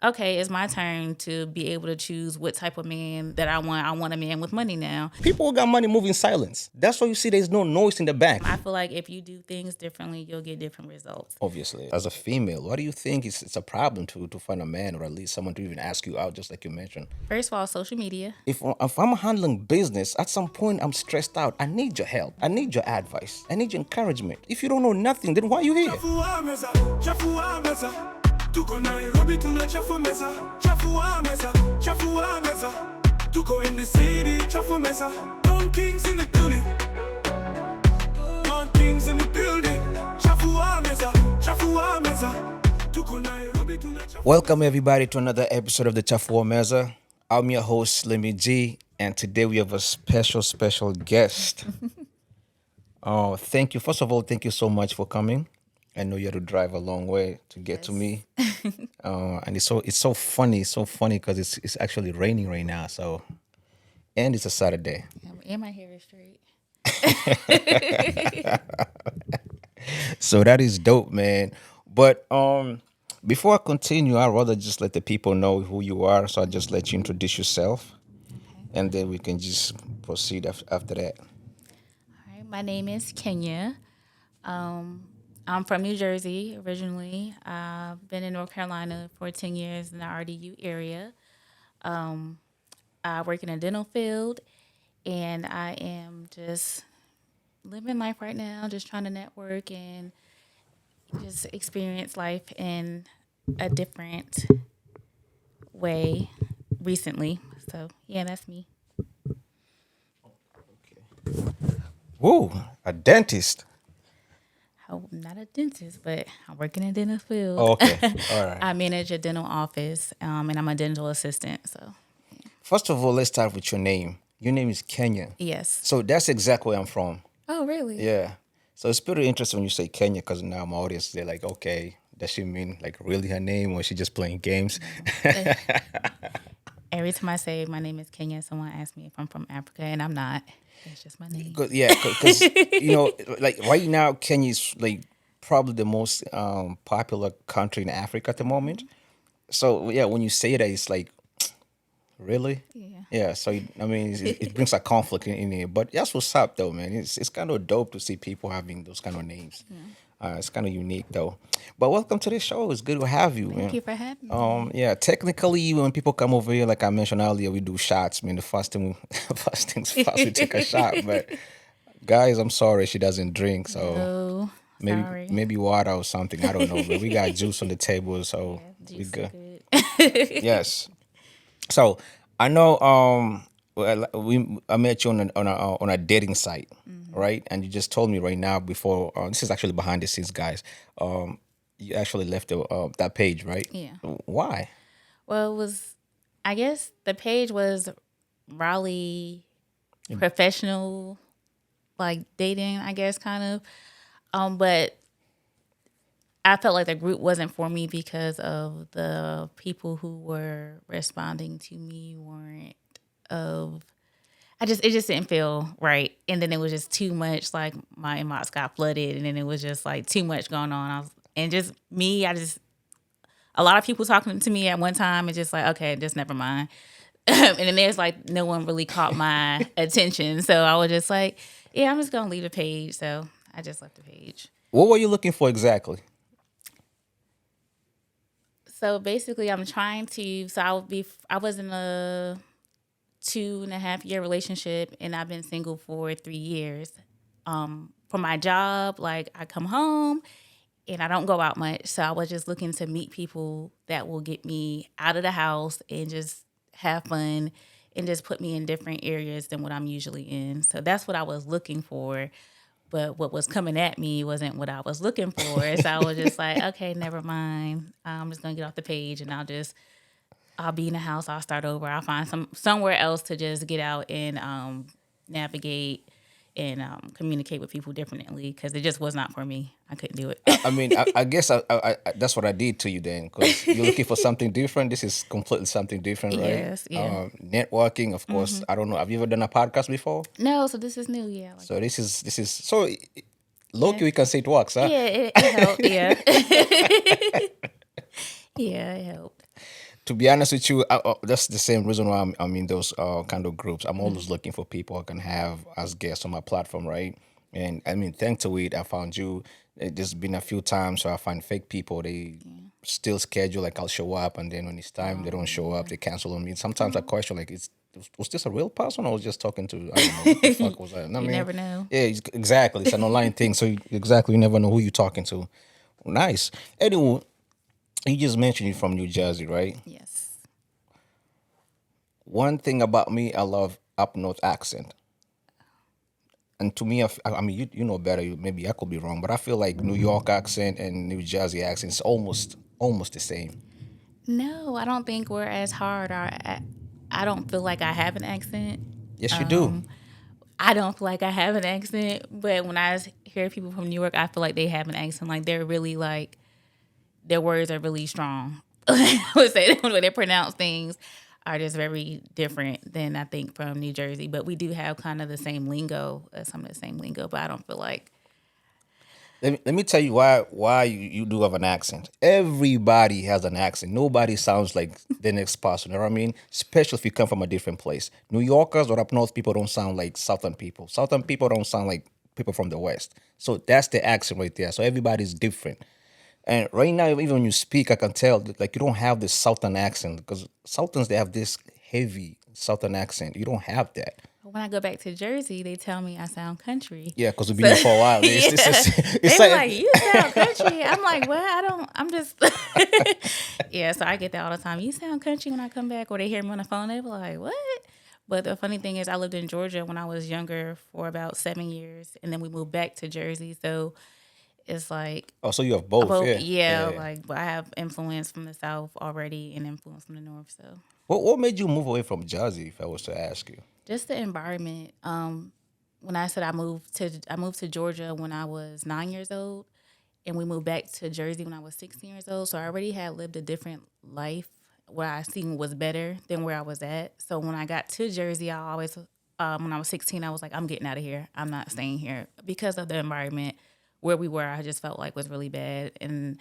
okay, it's my turn to be able to choose what type of man that I want. I want a man with money now. People who got money move in silence. That's why you see there's no noise in the back. I feel like if you do things differently, you'll get different results. Obviously, as a female, what do you think it's a problem to find a man or at least someone to even ask you out, just like you mentioned? First of all, social media. If I'm handling business, at some point I'm stressed out. I need your help. I need your advice. I need your encouragement. If you don't know nothing, then why are you here? Chafuwa Meza, Chafuwa Meza. Tuko Nairobi tuna Chafuwa Meza, Chafuwa Meza, Chafuwa Meza. Tuko in the city, Chafuwa Meza. Don Kings in the building. Don Kings in the building. Chafuwa Meza, Chafuwa Meza. Tuko Nairobi tuna Chafuwa. Welcome everybody to another episode of the Chafuwa Meza. I'm your host Lemmy G, and today we have a special guest. Oh, thank you. First of all, thank you so much for coming. I know you had to drive a long way to get to me, and it's so funny, because it's actually raining right now. So, and it's a Saturday. And my hair is straight. So that is dope, man. But before I continue, I'd rather just let the people know who you are. So I just let you introduce yourself, and then we can just proceed after that. All right, my name is Kenya. I'm from New Jersey originally. I've been in North Carolina for 10 years in the RDU area. I work in a dental field, and I am just living life right now, just trying to network and just experience life in a different way recently. So, yeah, that's me. Whoa, a dentist. I'm not a dentist, but I work in a dental field. Oh, okay, all right. I manage a dental office, and I'm a dental assistant. So, First of all, let's start with your name. Your name is Kenya. yes. So that's exactly where I'm from. Oh, really? Yeah. So it's pretty interesting when you say Kenya, because now my audience, they're like, okay, does she mean like really her name, or is she just playing games? Every time I say my name is Kenya, someone asks me if I'm from Africa, and I'm not. It's just my name. Yeah, because like right now, Kenya is like probably the most popular country in Africa at the moment. So yeah, when you say that, it's like, really? Yeah. Yeah. So I mean, it brings a conflict in here, but that's what's up though, man. It's kind of dope to see people having those kind of names. It's kind of unique though. But welcome to the show. It's good to have you, man. Thank you for having me. Yeah, technically, when people come over here, like I mentioned earlier, we do shots. Man, the first thing, first things first, we take a shot. But guys, I'm sorry, she doesn't drink, so Oh, maybe sorry. maybe water or something. I don't know, but we got juice on the table, so we Juice good. is good. Yes. So I know I met you on a dating site, right? And you just told me right now before this is actually behind the scenes, guys. You actually left that page, right? Yeah. Why? Well, I guess the page was Raleigh professional, like dating, I guess, kind of. But I felt like the group wasn't for me because of the people who were responding to me weren't of. It just didn't feel right, and then it was just too much. Like my inbox got flooded, and then it was just like too much going on. And just me, a lot of people talking to me at one time, and just like, okay, just never mind. And then there's like no one really caught my attention, so I was just like, yeah, I'm just gonna leave the page. So I just left the page. What were you looking for exactly? So basically, I'm trying to. I was in a 2.5 year relationship, and I've been single for 3 years. For my job, like I come home and I don't go out much, so I was just looking to meet people that will get me out of the house and just have fun and just put me in different areas than what I'm usually in. So that's what I was looking for. But what was coming at me wasn't what I was looking for. So I was just like, okay, never mind. I'm just gonna get off the page, and I'll be in the house. I'll start over. I'll find somewhere else to just get out and navigate and communicate with people differently, because it just was not for me. I couldn't do it. I mean, I guess that's what I did to you then, because you're looking for something different. This is completely something different, right? Yes, yeah. Networking, of course. I don't know. Have you ever done a podcast before? No, so this is new. Yeah. So this is so low-key, we can say it works, huh? Yeah, it helped. Yeah. Yeah, it helped. To be honest with you, that's the same reason why I'm in those kind of groups. I'm always looking for people I can have as guests on my platform, right? And I mean, thanks to it, I found you. There's been a few times where I find fake people. They still schedule, like I'll show up, and then when it's time, they don't show up. They cancel on me. Sometimes I question, like, was this a real person or was just talking to? I don't know what the fuck was that. I You mean, never know. yeah, exactly. It's an online thing, so exactly, you never know who you're talking to. Nice. Anyway, you just mentioned you're from New Jersey, right? Yes. One thing about me, I love up north accent. And to me, I mean, you know better. Maybe I could be wrong, but I feel like New York accent and New Jersey accent is almost the same. No, I don't think we're as hard. Or I don't feel like I have an accent. Yes, you do. I don't feel like I have an accent, but when I hear people from New York, I feel like they have an accent. Like they're really like their words are really strong. I would say the way they pronounce things are just very different than I think from New Jersey. But we do have kind of the same lingo, some of the same lingo. But I don't feel like Let me tell you why you do have an accent. Everybody has an accent. Nobody sounds like the next person. You know what I mean? Especially if you come from a different place. New Yorkers or up north people don't sound like Southern people. Southern people don't sound like people from the West. So that's the accent right there. So everybody's different. And right now, even when you speak, I can tell that, like, you don't have this Southern accent because Southerns, they have this heavy Southern accent. You don't have that. when I go back to Jersey, they tell me I sound country. Yeah, because we've been here for a while. It's They were like, like, "You sound country." I'm like, "Well, I don't. I'm just." Yeah, so I get that all the time. You sound country when I come back, or they hear me on the phone. They be like, "What?" But the funny thing is, I lived in Georgia when I was younger for about 7 years, and then we moved back to Jersey. So it's like, oh, so you have both. Yeah. yeah, like I have influence from the South already and influence from the North. So What made you move away from Jersey, if I was to ask you? just the environment. When I said I moved to Georgia when I was 9 years old, and we moved back to Jersey when I was 16 years old. So I already had lived a different life. What I seen was better than where I was at. So when I got to Jersey, I always, when I was 16, I was like, I'm getting out of here. I'm not staying here because of the environment where we were. I just felt like was really bad, and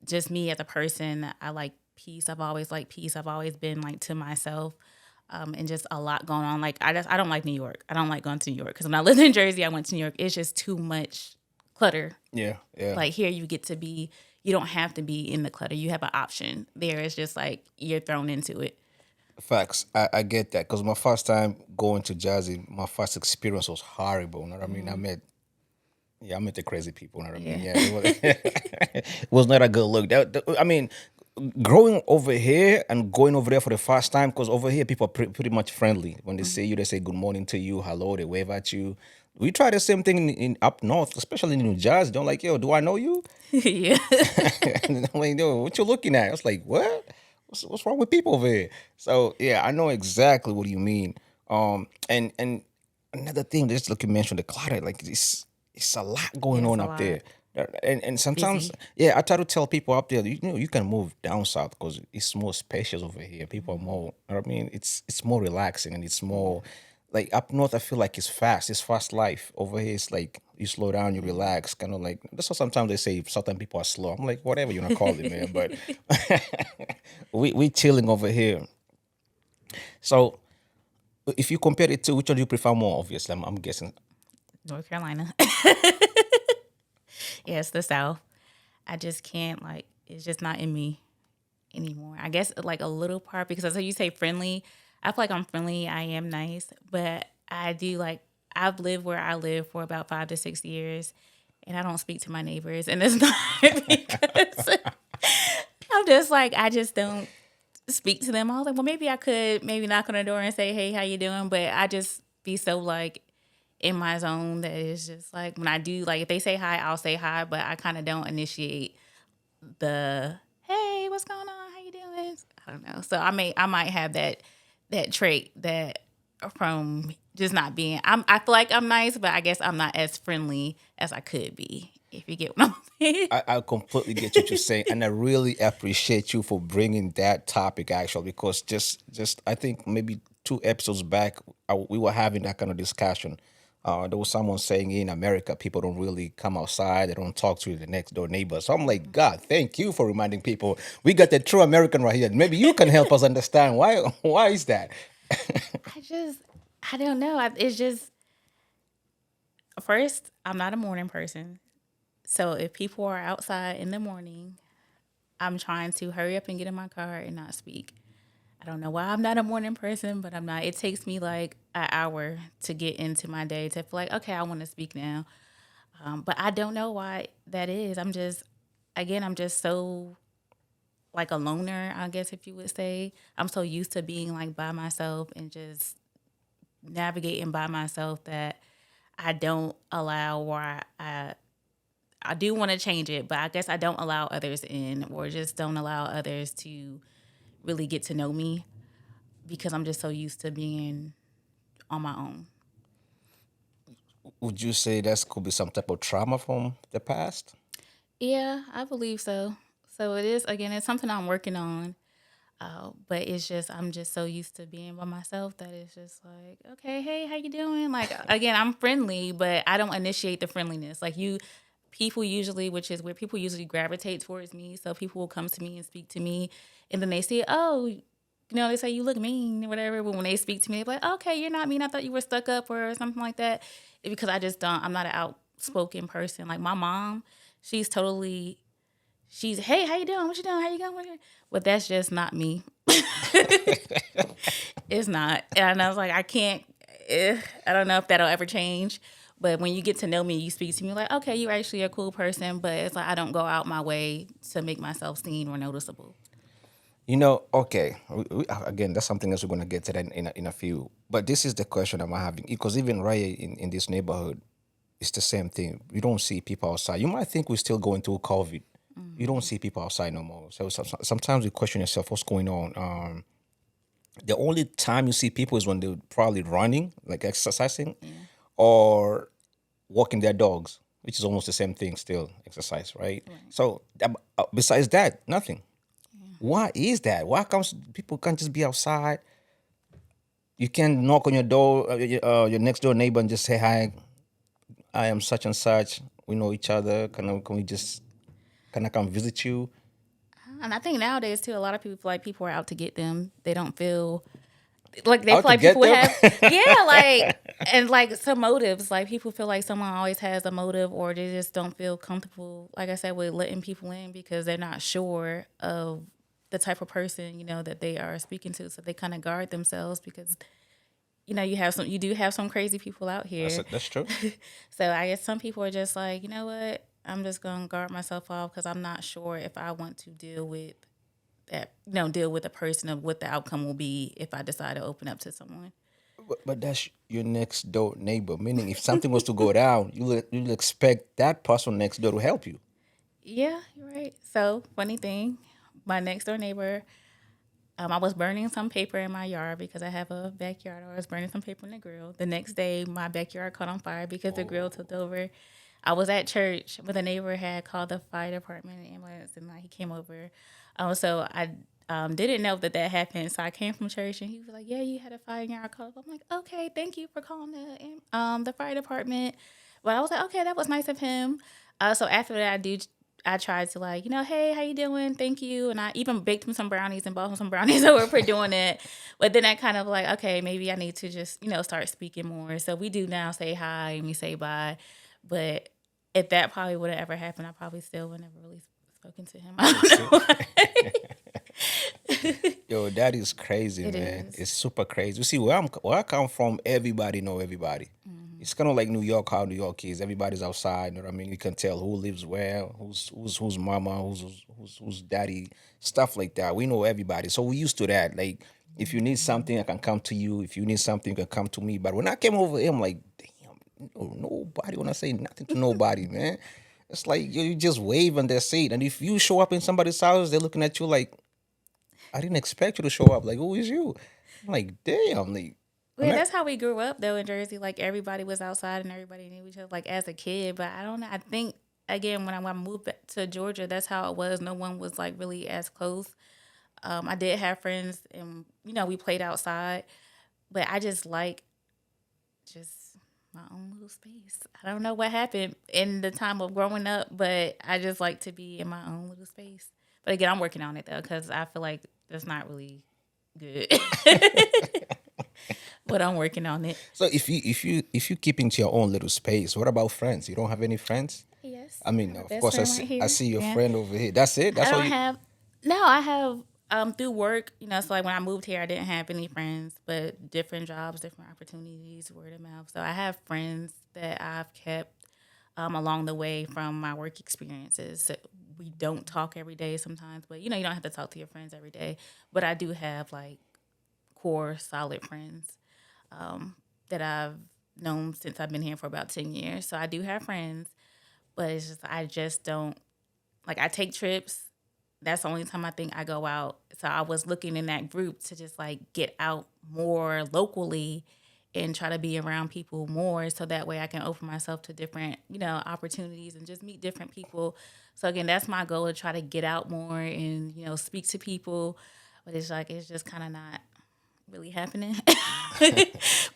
just me as a person, I like peace. I've always liked peace. I've always been like to myself. And just a lot going on. Like I don't like New York. I don't like going to New York because when I lived in Jersey, I went to New York. It's just too much clutter. Yeah, yeah. Like here, you don't have to be in the clutter. You have an option. There, it's just like you're thrown into it. Facts. I get that because my first time going to Jersey, my first experience was horrible. You know what I mean? I met the crazy people. You know what I mean? Yeah. It was not a good look. I mean, growing over here and going over there for the first time, because over here people are pretty much friendly. When they see you, they say good morning to you, hello, they wave at you. We try the same thing in up north, especially in New Jersey. They're like, yo, do I know you? Yeah. And I'm like, yo, what you looking at? I was like, what? What's wrong with people over here? So yeah, I know exactly what you mean. And another thing, just like you mentioned, the clutter, like it's a lot going Yeah, on it's a up lot. there. And sometimes, Busy. yeah, I try to tell people up there, you can move down south because it's more spacious over here. People are more, you know what I mean, it's more relaxing and it's more like up north. I feel like it's fast life. Over here, it's like you slow down, you relax, kind of like that's what sometimes they say. Southern people are slow. I'm like, whatever you wanna call it, man. But we chilling over here. So if you compare it to which one do you prefer more? Obviously, I'm guessing. North Carolina. Yes, the South. I just can't like. It's just not in me anymore. I guess like a little part because as you say friendly, I feel like I'm friendly. I am nice, but I do like I've lived where I live for about 5 to 6 years, and I don't speak to my neighbors, and it's not because I'm just like I just don't speak to them. I was like, well, maybe I could maybe knock on the door and say, hey, how you doing? But I just be so like in my zone that it's just like when I do like if they say hi, I'll say hi, but I kind of don't initiate the hey, what's going on? How you doing? I don't know. So I might have that trait that from just not being I feel like I'm nice, but I guess I'm not as friendly as I could be. If you get what I'm saying. I completely get what you're saying, and I really appreciate you for bringing that topic actually because just I think maybe 2 episodes back we were having that kind of discussion. There was someone saying in America, people don't really come outside. They don't talk to the next door neighbor. So I'm like, God, thank you for reminding people. We got the true American right here. Maybe you can help us understand why. Why is that? I just, I don't know. It's just, first, I'm not a morning person. So if people are outside in the morning, I'm trying to hurry up and get in my car and not speak. I don't know why I'm not a morning person, but I'm not. It takes me like an hour to get into my day to feel like, okay, I want to speak now. But I don't know why that is. I'm just, again, I'm just so like a loner, I guess, if you would say. I'm so used to being like by myself and just navigating by myself that I don't allow, or I do want to change it, but I guess I don't allow others in, or just don't allow others to really get to know me because I'm just so used to being on my own. Would you say that could be some type of trauma from the past? Yeah, I believe so. So it is, again, it's something I'm working on. But it's just I'm just so used to being by myself that it's just like, okay, hey, how you doing? Like, again, I'm friendly, but I don't initiate the friendliness. Like, people usually, which is where people usually gravitate towards me. So people will come to me and speak to me, and then they say, oh, they say you look mean or whatever. But when they speak to me, they're like, okay, you're not mean. I thought you were stuck up or something like that. Because I just don't. I'm not an outspoken person. Like my mom, she's totally. She's, hey, how you doing? What you doing? How you going? But that's just not me. It's not. And I was like, I can't, I don't know if that'll ever change. But when you get to know me, you speak to me like, okay, you're actually a cool person. But it's like, I don't go out my way to make myself seen or noticeable. Okay. Again, that's something else we're going to get to that in a few. But this is the question I'm having. Because even right in this neighborhood, it's the same thing. You don't see people outside. You might think we're still going through COVID. You don't see people outside no more. So sometimes you question yourself, what's going on? The only time you see people is when they're probably running, like exercising, or walking their dogs, which is almost the same thing still, exercise, right? So besides that, nothing. Why is that? Why comes people can't just be outside? You can knock on your door, your next door neighbor, and just say hi. I am such and such. We know each other. Can we just can I come visit you? And I think nowadays, too, a lot of people feel like people are out to get them. They don't feel like they feel Out to like get people would them? have, yeah, like, and like some motives. Like people feel like someone always has a motive, or they just don't feel comfortable, like I said, with letting people in because they're not sure of the type of person, that they are speaking to. So they kind of guard themselves because, you do have some crazy people out here. That's true. So I guess some people are just like, you know what? I'm just going to guard myself off because I'm not sure if I want to deal with that, deal with a person of what the outcome will be if I decide to open up to someone. But that's your next door neighbor. Meaning, if something was to go down, you'll expect that person next door to help you. Yeah, you're right. So, funny thing, my next door neighbor, I was burning some paper in my yard because I have a backyard. I was burning some paper in the grill. The next day, my backyard caught on fire because the grill tipped over. I was at church, but the neighbor had called the fire department and ambulance, and like he came over. So I didn't know that happened. So I came from church, and he was like, "Yeah, you had a fire in your car." I'm like, "Okay, thank you for calling the fire department." But I was like, "Okay, that was nice of him." So after that, I tried to like, hey, how you doing? Thank you. And I even baked him some brownies and bought him some brownies over for doing it. But then I kind of like, okay, maybe I need to just, start speaking more. So we do now say hi and we say bye. But if that probably would have ever happened, I probably still would never really spoken to him. I don't know why. Yo, that is crazy, It man. is. It's super crazy. You see, where I come from, everybody know everybody. It's kind of like New York, how New York is. Everybody's outside. You know what I mean? You can tell who lives where, who's mama, who's daddy, stuff like that. We know everybody, so we used to that. Like, if you need something, I can come to you. If you need something, you can come to me. But when I came over here, I'm like, damn, nobody wanna say nothing to nobody, man. It's like you just wave and that's it. And if you show up in somebody's house, they're looking at you like, I didn't expect you to show up. Like, who is you? I'm like, damn. Like, Yeah, that's how we grew up though in Jersey. Like everybody was outside and everybody knew each other. Like as a kid, but I don't know. I think again when I moved back to Georgia, that's how it was. No one was like really as close. I did have friends, and we played outside, but I just like just my own little space. I don't know what happened in the time of growing up, but I just like to be in my own little space. But again, I'm working on it though, because I feel like that's not really good. But I'm working on it. So if you keep into your own little space, what about friends? You don't have any friends? Yes, I I mean, have a of best course, friend right I here. see your Yeah. friend over here. That's it. That's I all don't you. have. No, I have through work. So like when I moved here, I didn't have any friends, but different jobs, different opportunities, word of mouth. So I have friends that I've kept along the way from my work experiences. So we don't talk every day sometimes, but you don't have to talk to your friends every day. But I do have like core solid friends that I've known since I've been here for about 10 years. So I do have friends, but it's just I just don't like I take trips. That's the only time I think I go out. So I was looking in that group to just like get out more locally and try to be around people more so that way I can open myself to different, opportunities and just meet different people. So again, that's my goal to try to get out more and, speak to people. But it's like it's just kind of not really happening.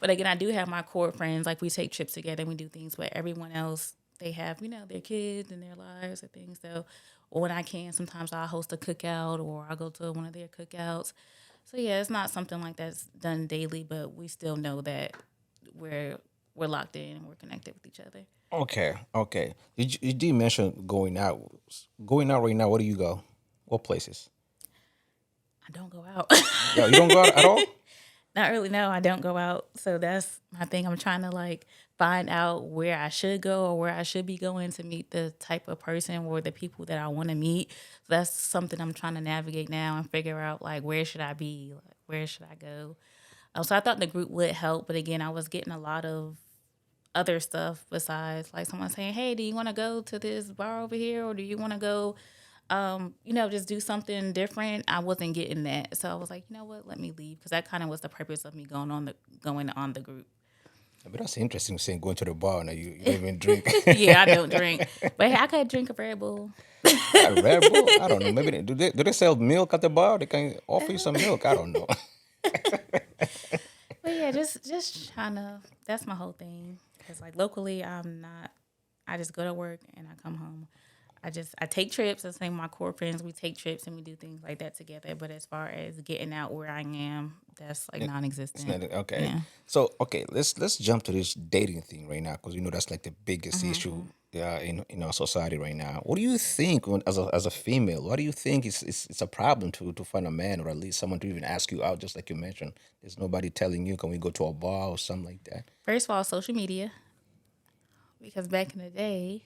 But again, I do have my core friends. Like we take trips together and we do things, but everyone else, they have, their kids and their lives and things. So when I can, sometimes I'll host a cookout or I'll go to one of their cookouts. So yeah, it's not something like that's done daily, but we still know that we're we're locked in and we're connected with each other. Okay, okay. You did mention going out. Going out right now. Where do you go? What places? I don't go out. Yeah, you don't go out at all. Not really. No, I don't go out. So that's my thing. I'm trying to like find out where I should go or where I should be going to meet the type of person or the people that I want to meet. So that's something I'm trying to navigate now and figure out like where should I be, like, where should I go. So I thought the group would help, but again, I was getting a lot of other stuff besides like someone saying, "Hey, do you want to go to this bar over here, or do you want to go just do something different?" I wasn't getting that. So I was like, you know what, let me leave because that kind of was the purpose of me going on the group. But that's interesting saying going to the bar and you don't even drink. Yeah, I don't drink. But hey, I could drink a Red Bull. A Red Bull? I don't know. Maybe do they sell milk at the bar? They can offer you some milk. I don't know. But yeah, just trying to that's my whole thing. Cause like locally I'm not I just go to work and I come home. I take trips. I say my core friends, we take trips and we do things like that together. But as far as getting out where I am, that's like It's non-existent. not okay. Yeah. So okay, let's jump to this dating thing right now because that's like the biggest issue in our society right now. What do you think as a female? What do you think is a problem to find a man or at least someone to even ask you out? Just like you mentioned, there's nobody telling you, can we go to a bar or something like that? First of all, social media, because back in the day,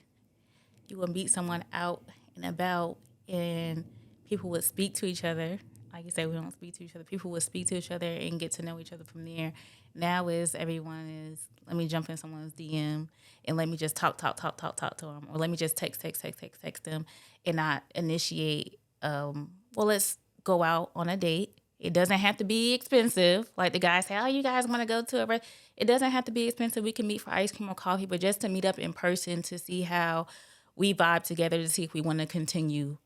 you would meet someone out and about, and people would speak to each other. Like you said, we don't speak to each other. People would speak to each other and get to know each other from there. Now is everyone is let me jump in someone's DM and let me just talk to them, or let me just text them, and not initiate. Well, let's go out on a date. It doesn't have to be expensive. Like the guys say, "Oh, you guys want to go to a?" It doesn't have to be expensive. We can meet for ice cream or coffee, but just to meet up in person to see how we vibe together to see if we want to continue,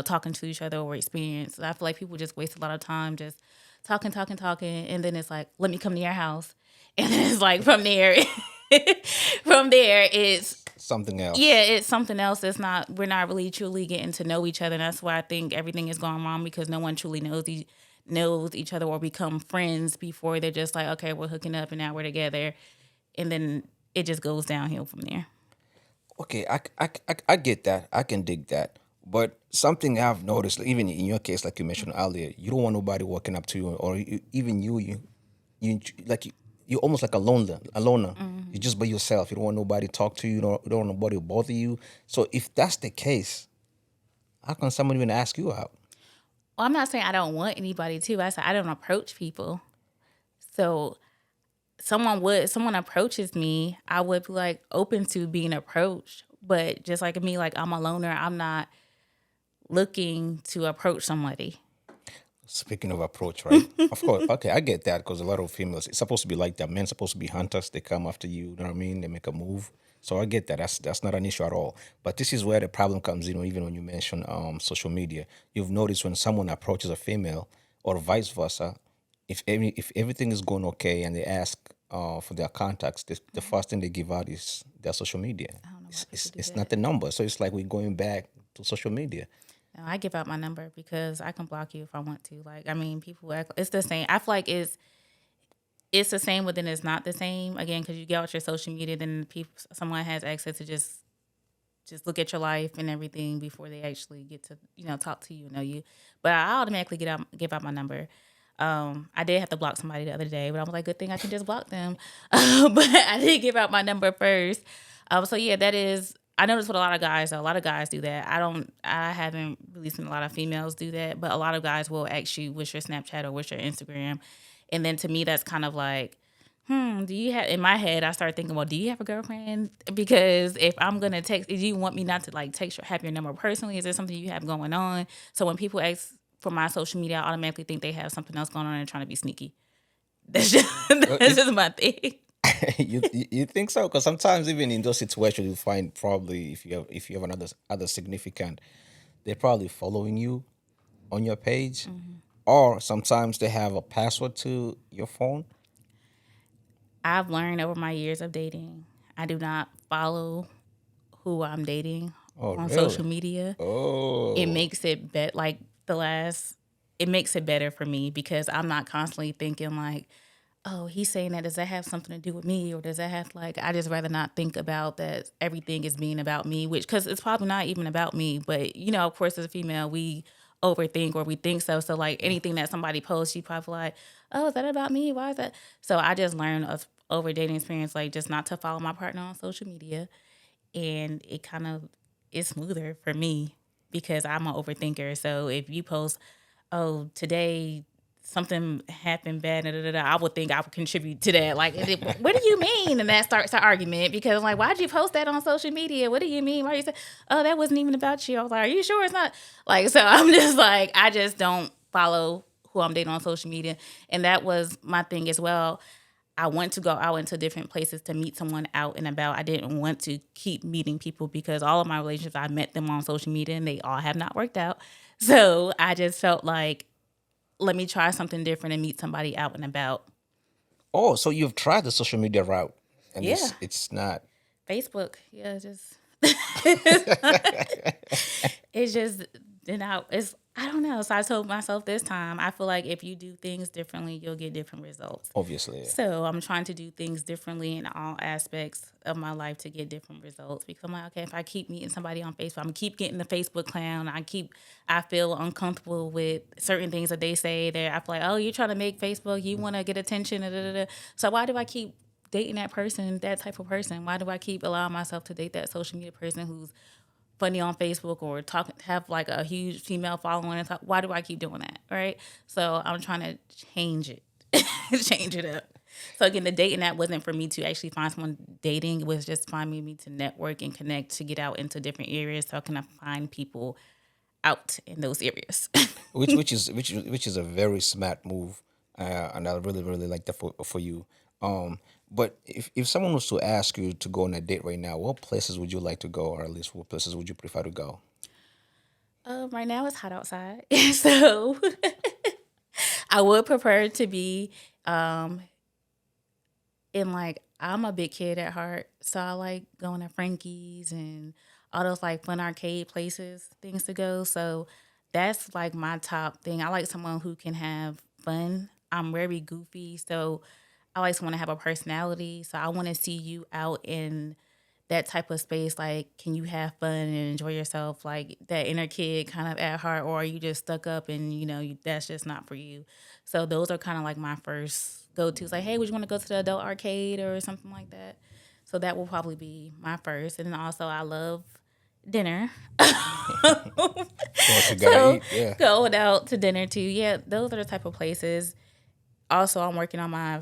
talking to each other or experience. I feel like people just waste a lot of time just talking, and then it's like, let me come to your house, and then it's like from there, from there it's Something else. yeah, it's something else. It's not we're not really truly getting to know each other. And that's why I think everything is going wrong because no one truly knows each other or become friends before they're just like, okay, we're hooking up and now we're together, and then it just goes downhill from there. Okay, I get that. I can dig that. But something I've noticed, like, even in your case, like you mentioned earlier, you don't want nobody walking up to you, or even you like you're almost like a loner. You're just by yourself. You don't want nobody to talk to you. You don't want nobody to bother you. So if that's the case, how can someone even ask you out? Well, I'm not saying I don't want anybody to. I said I don't approach people. So someone approaches me, I would be like open to being approached. But just like me, like I'm a loner, I'm not looking to approach somebody. Speaking of approach, right? Of course. Okay, I get that because a lot of females, it's supposed to be like that. Men supposed to be hunters. They come after you. You know what I mean? They make a move. So I get that. That's not an issue at all. But this is where the problem comes in. Even when you mention social media, you've noticed when someone approaches a female or vice versa, if everything is going okay and they ask for their contacts, the first thing they give out is their social media. I don't know why It's, people it's, do it's that. not the number. So it's like we're going back to social media. No, I give out my number because I can block you if I want to. Like, I mean, people act. It's the same. I feel like it's the same, but then it's not the same. Again, because you get out your social media, then people, someone has access to just look at your life and everything before they actually get to talk to you, know you. But I automatically give out my number. I did have to block somebody the other day, but I was like, good thing I can just block them. But I did give out my number first. So yeah, that is. I noticed with a lot of guys, though, a lot of guys do that. I haven't really seen a lot of females do that, but a lot of guys will ask you what's your Snapchat or what's your Instagram, and then to me that's kind of like, do you have, in my head, I started thinking, well, do you have a girlfriend? Because if I'm going to text, do you want me not to like text or have your number personally? Is there something you have going on? So when people ask for my social media, I automatically think they have something else going on and trying to be sneaky. That's just my thing. You think so? Because sometimes even in those situations, you find probably if you have another other significant, they're probably following you on your page, or sometimes they have a password to your phone. I've learned over my years of dating, I do not follow who I'm dating Oh, on really? social media. It Oh, makes it it makes it better for me because I'm not constantly thinking like, oh, he's saying that, does that have something to do with me, or does that have, like, I just rather not think about that everything is being about me, which, because it's probably not even about me, but of course as a female we overthink, or we think so like anything that somebody posts, you probably like, oh, is that about me, why is that? So I just learned of over dating experience, like, just not to follow my partner on social media, and it kind of is smoother for me because I'm an overthinker. So if you post, oh, today something happened bad, da, da, da, da, I would think I would contribute to that. Like, what do you mean? And that starts an argument because, like, why'd you post that on social media? What do you mean? Why you say, oh, that wasn't even about you? I was like, are you sure it's not? Like, so I'm just like, I just don't follow who I'm dating on social media. And that was my thing as well. I want to go out into different places to meet someone out and about. I didn't want to keep meeting people because all of my relationships, I met them on social media and they all have not worked out. So I just felt like, let me try something different and meet somebody out and about. oh, so you've tried the social media route, and Yeah. it's not. Facebook. Yeah, just it's just it's, I don't know. So I told myself this time, I feel like if you do things differently, you'll get different results. Obviously, yeah. So I'm trying to do things differently in all aspects of my life to get different results. Because I'm like, okay, if I keep meeting somebody on Facebook, I'm gonna keep getting the Facebook clown. I feel uncomfortable with certain things that they say. That I feel like, oh, you're trying to make Facebook, you want to get attention. Da, da, da. So why do I keep dating that person, that type of person? Why do I keep allowing myself to date that social media person who's funny on Facebook or have like a huge female following and talk? Why do I keep doing that? Right. So I'm trying to change it, change it up. So again, the dating app wasn't for me to actually find someone dating. It was just finding me to network and connect, to get out into different areas. So can I find people out in those areas? Which is a very smart move, and I really like that for you. But if someone was to ask you to go on a date right now, what places would you like to go, or at least what places would you prefer to go? Right now it's hot outside, so I would prefer to be in, like, I'm a big kid at heart, so I like going to Frankie's and all those like fun arcade places, things to go. So that's like my top thing. I like someone who can have fun. I'm very goofy, so I like someone to have a personality. So I want to see you out in that type of space. Like, can you have fun and enjoy yourself? Like that inner kid kind of at heart, or are you just stuck up and that's just not for you? So those are kind of like my first go tos. Like, hey, would you want to go to the adult arcade or something like that? So that will probably be my first. And then also I love dinner. What you gotta So eat, yeah. going out to dinner too. Yeah, those are the type of places. Also, I'm working on my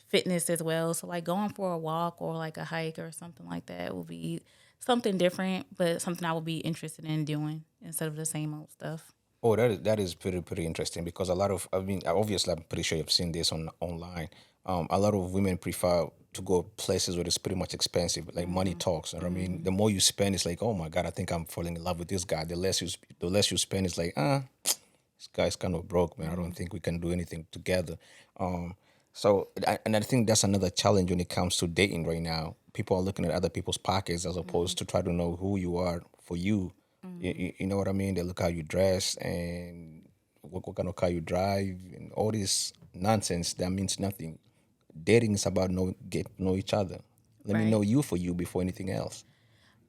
fitness as well. So like going for a walk or like a hike or something like that will be something different, but something I will be interested in doing instead of the same old stuff. Oh, that is pretty interesting because a lot of, I mean, obviously I'm pretty sure you've seen this online. A lot of women prefer to go places where it's pretty much expensive, like money talks. And I mean, the more you spend, it's like, oh my God, I think I'm falling in love with this guy. The less you spend, it's like, this guy's kind of broke, man. I don't think we can do anything together. So, and I think that's another challenge when it comes to dating right now. People are looking at other people's pockets as opposed to try to know who you are for you. You know what I mean? They look how you dress and what kind of car you drive and all this nonsense that means nothing. Dating is about get to know each other. Let me know Right. you for you before anything else.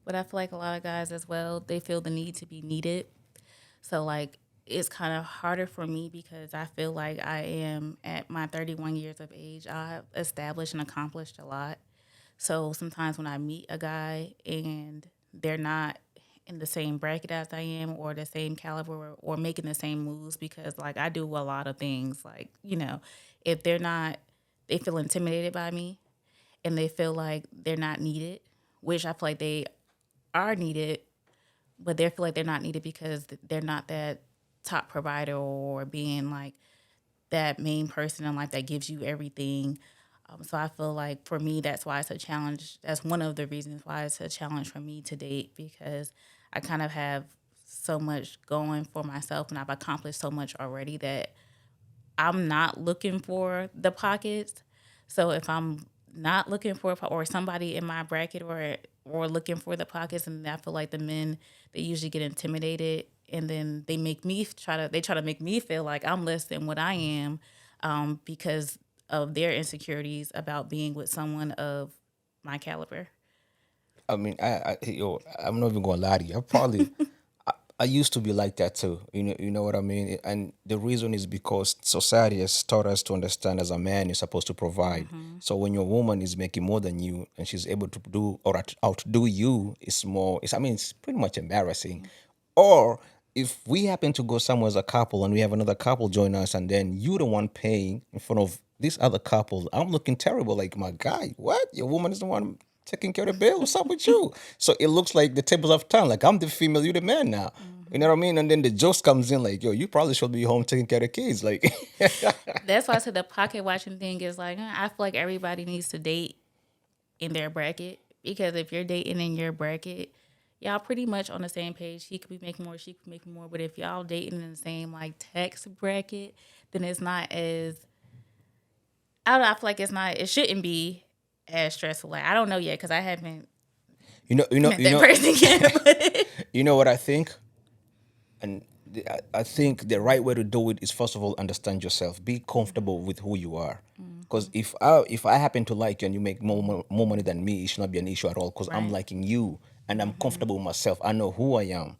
But I feel like a lot of guys as well, they feel the need to be needed. So like it's kind of harder for me because I feel like I am at my 31 years of age. I've established and accomplished a lot. So sometimes when I meet a guy and they're not in the same bracket as I am or the same caliber or making the same moves because like I do a lot of things like, if they're not they feel intimidated by me and they feel like they're not needed, which I feel like they are needed, but they feel like they're not needed because they're not that top provider or being like that main person in life that gives you everything. So I feel like for me, that's why it's a challenge. That's one of the reasons why it's a challenge for me to date because I kind of have so much going for myself and I've accomplished so much already that I'm not looking for the pockets. So if I'm not looking for or somebody in my bracket or looking for the pockets, and I feel like the men they usually get intimidated, and then they try to make me feel like I'm less than what I am, because of their insecurities about being with someone of my caliber. I mean, I'm not even gonna lie to you. I used to be like that too. You know what I mean. And the reason is because society has taught us to understand as a man you're supposed to provide. So when your woman is making more than you and she's able to do or outdo you, it's more. I mean, it's pretty much embarrassing. Or if we happen to go somewhere as a couple and we have another couple join us, and then you the one paying in front of this other couple, I'm looking terrible. Like my guy, what? Your woman is the one taking care of the bill. What's up with you? So it looks like the tables have turned. Like I'm the female, you the man now. You know what I mean? And then the jokes comes in like, yo, you probably should be home taking care of the kids. Like, That's why I said the pocket watching thing is like I feel like everybody needs to date in their bracket because if you're dating in your bracket, y'all pretty much on the same page. He could be making more, she could be making more. But if y'all dating in the same like tax bracket, then it's not as I don't know. I feel like it's not. It shouldn't be as stressful. Like I don't know yet because I haven't met you that know, person yet. But you know what I think? And I think the right way to do it is first of all understand yourself. Be comfortable with who you are. Because if I happen to like you and you make more money than me, it should not be an issue at all. Because I'm right, liking you and I'm comfortable with myself. I know who I am.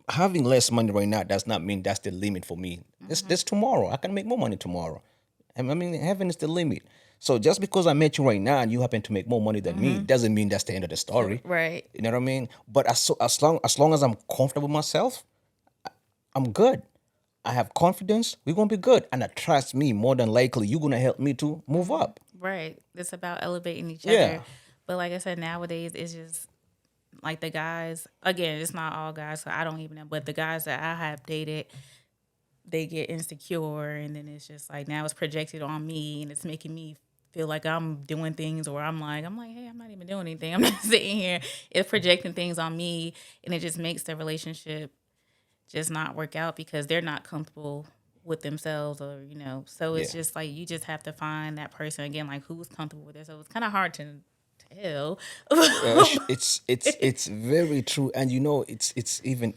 Having less money right now does not mean that's the limit for me. This tomorrow. I can make more money tomorrow. I mean, heaven is the limit. So just because I met you right now and you happen to make more money than me doesn't mean that's the end of the story. right. You know what I mean? But as long as I'm comfortable with myself, I'm good. I have confidence. We're gonna be good. And trust me, more than likely, you're gonna help me to move up. Right. It's about elevating each Yeah. other. But like I said, nowadays it's just like the guys. Again, it's not all guys. So I don't even know. But the guys that I have dated, they get insecure, and then it's just like now it's projected on me, and it's making me feel like I'm doing things, or I'm like, hey, I'm not even doing anything. I'm just sitting here. It's projecting things on me, and it just makes the relationship just not work out because they're not comfortable with themselves or so Yeah. it's just like you just have to find that person again like who's comfortable with it, so it's kind of hard to tell. It's very true. And it's even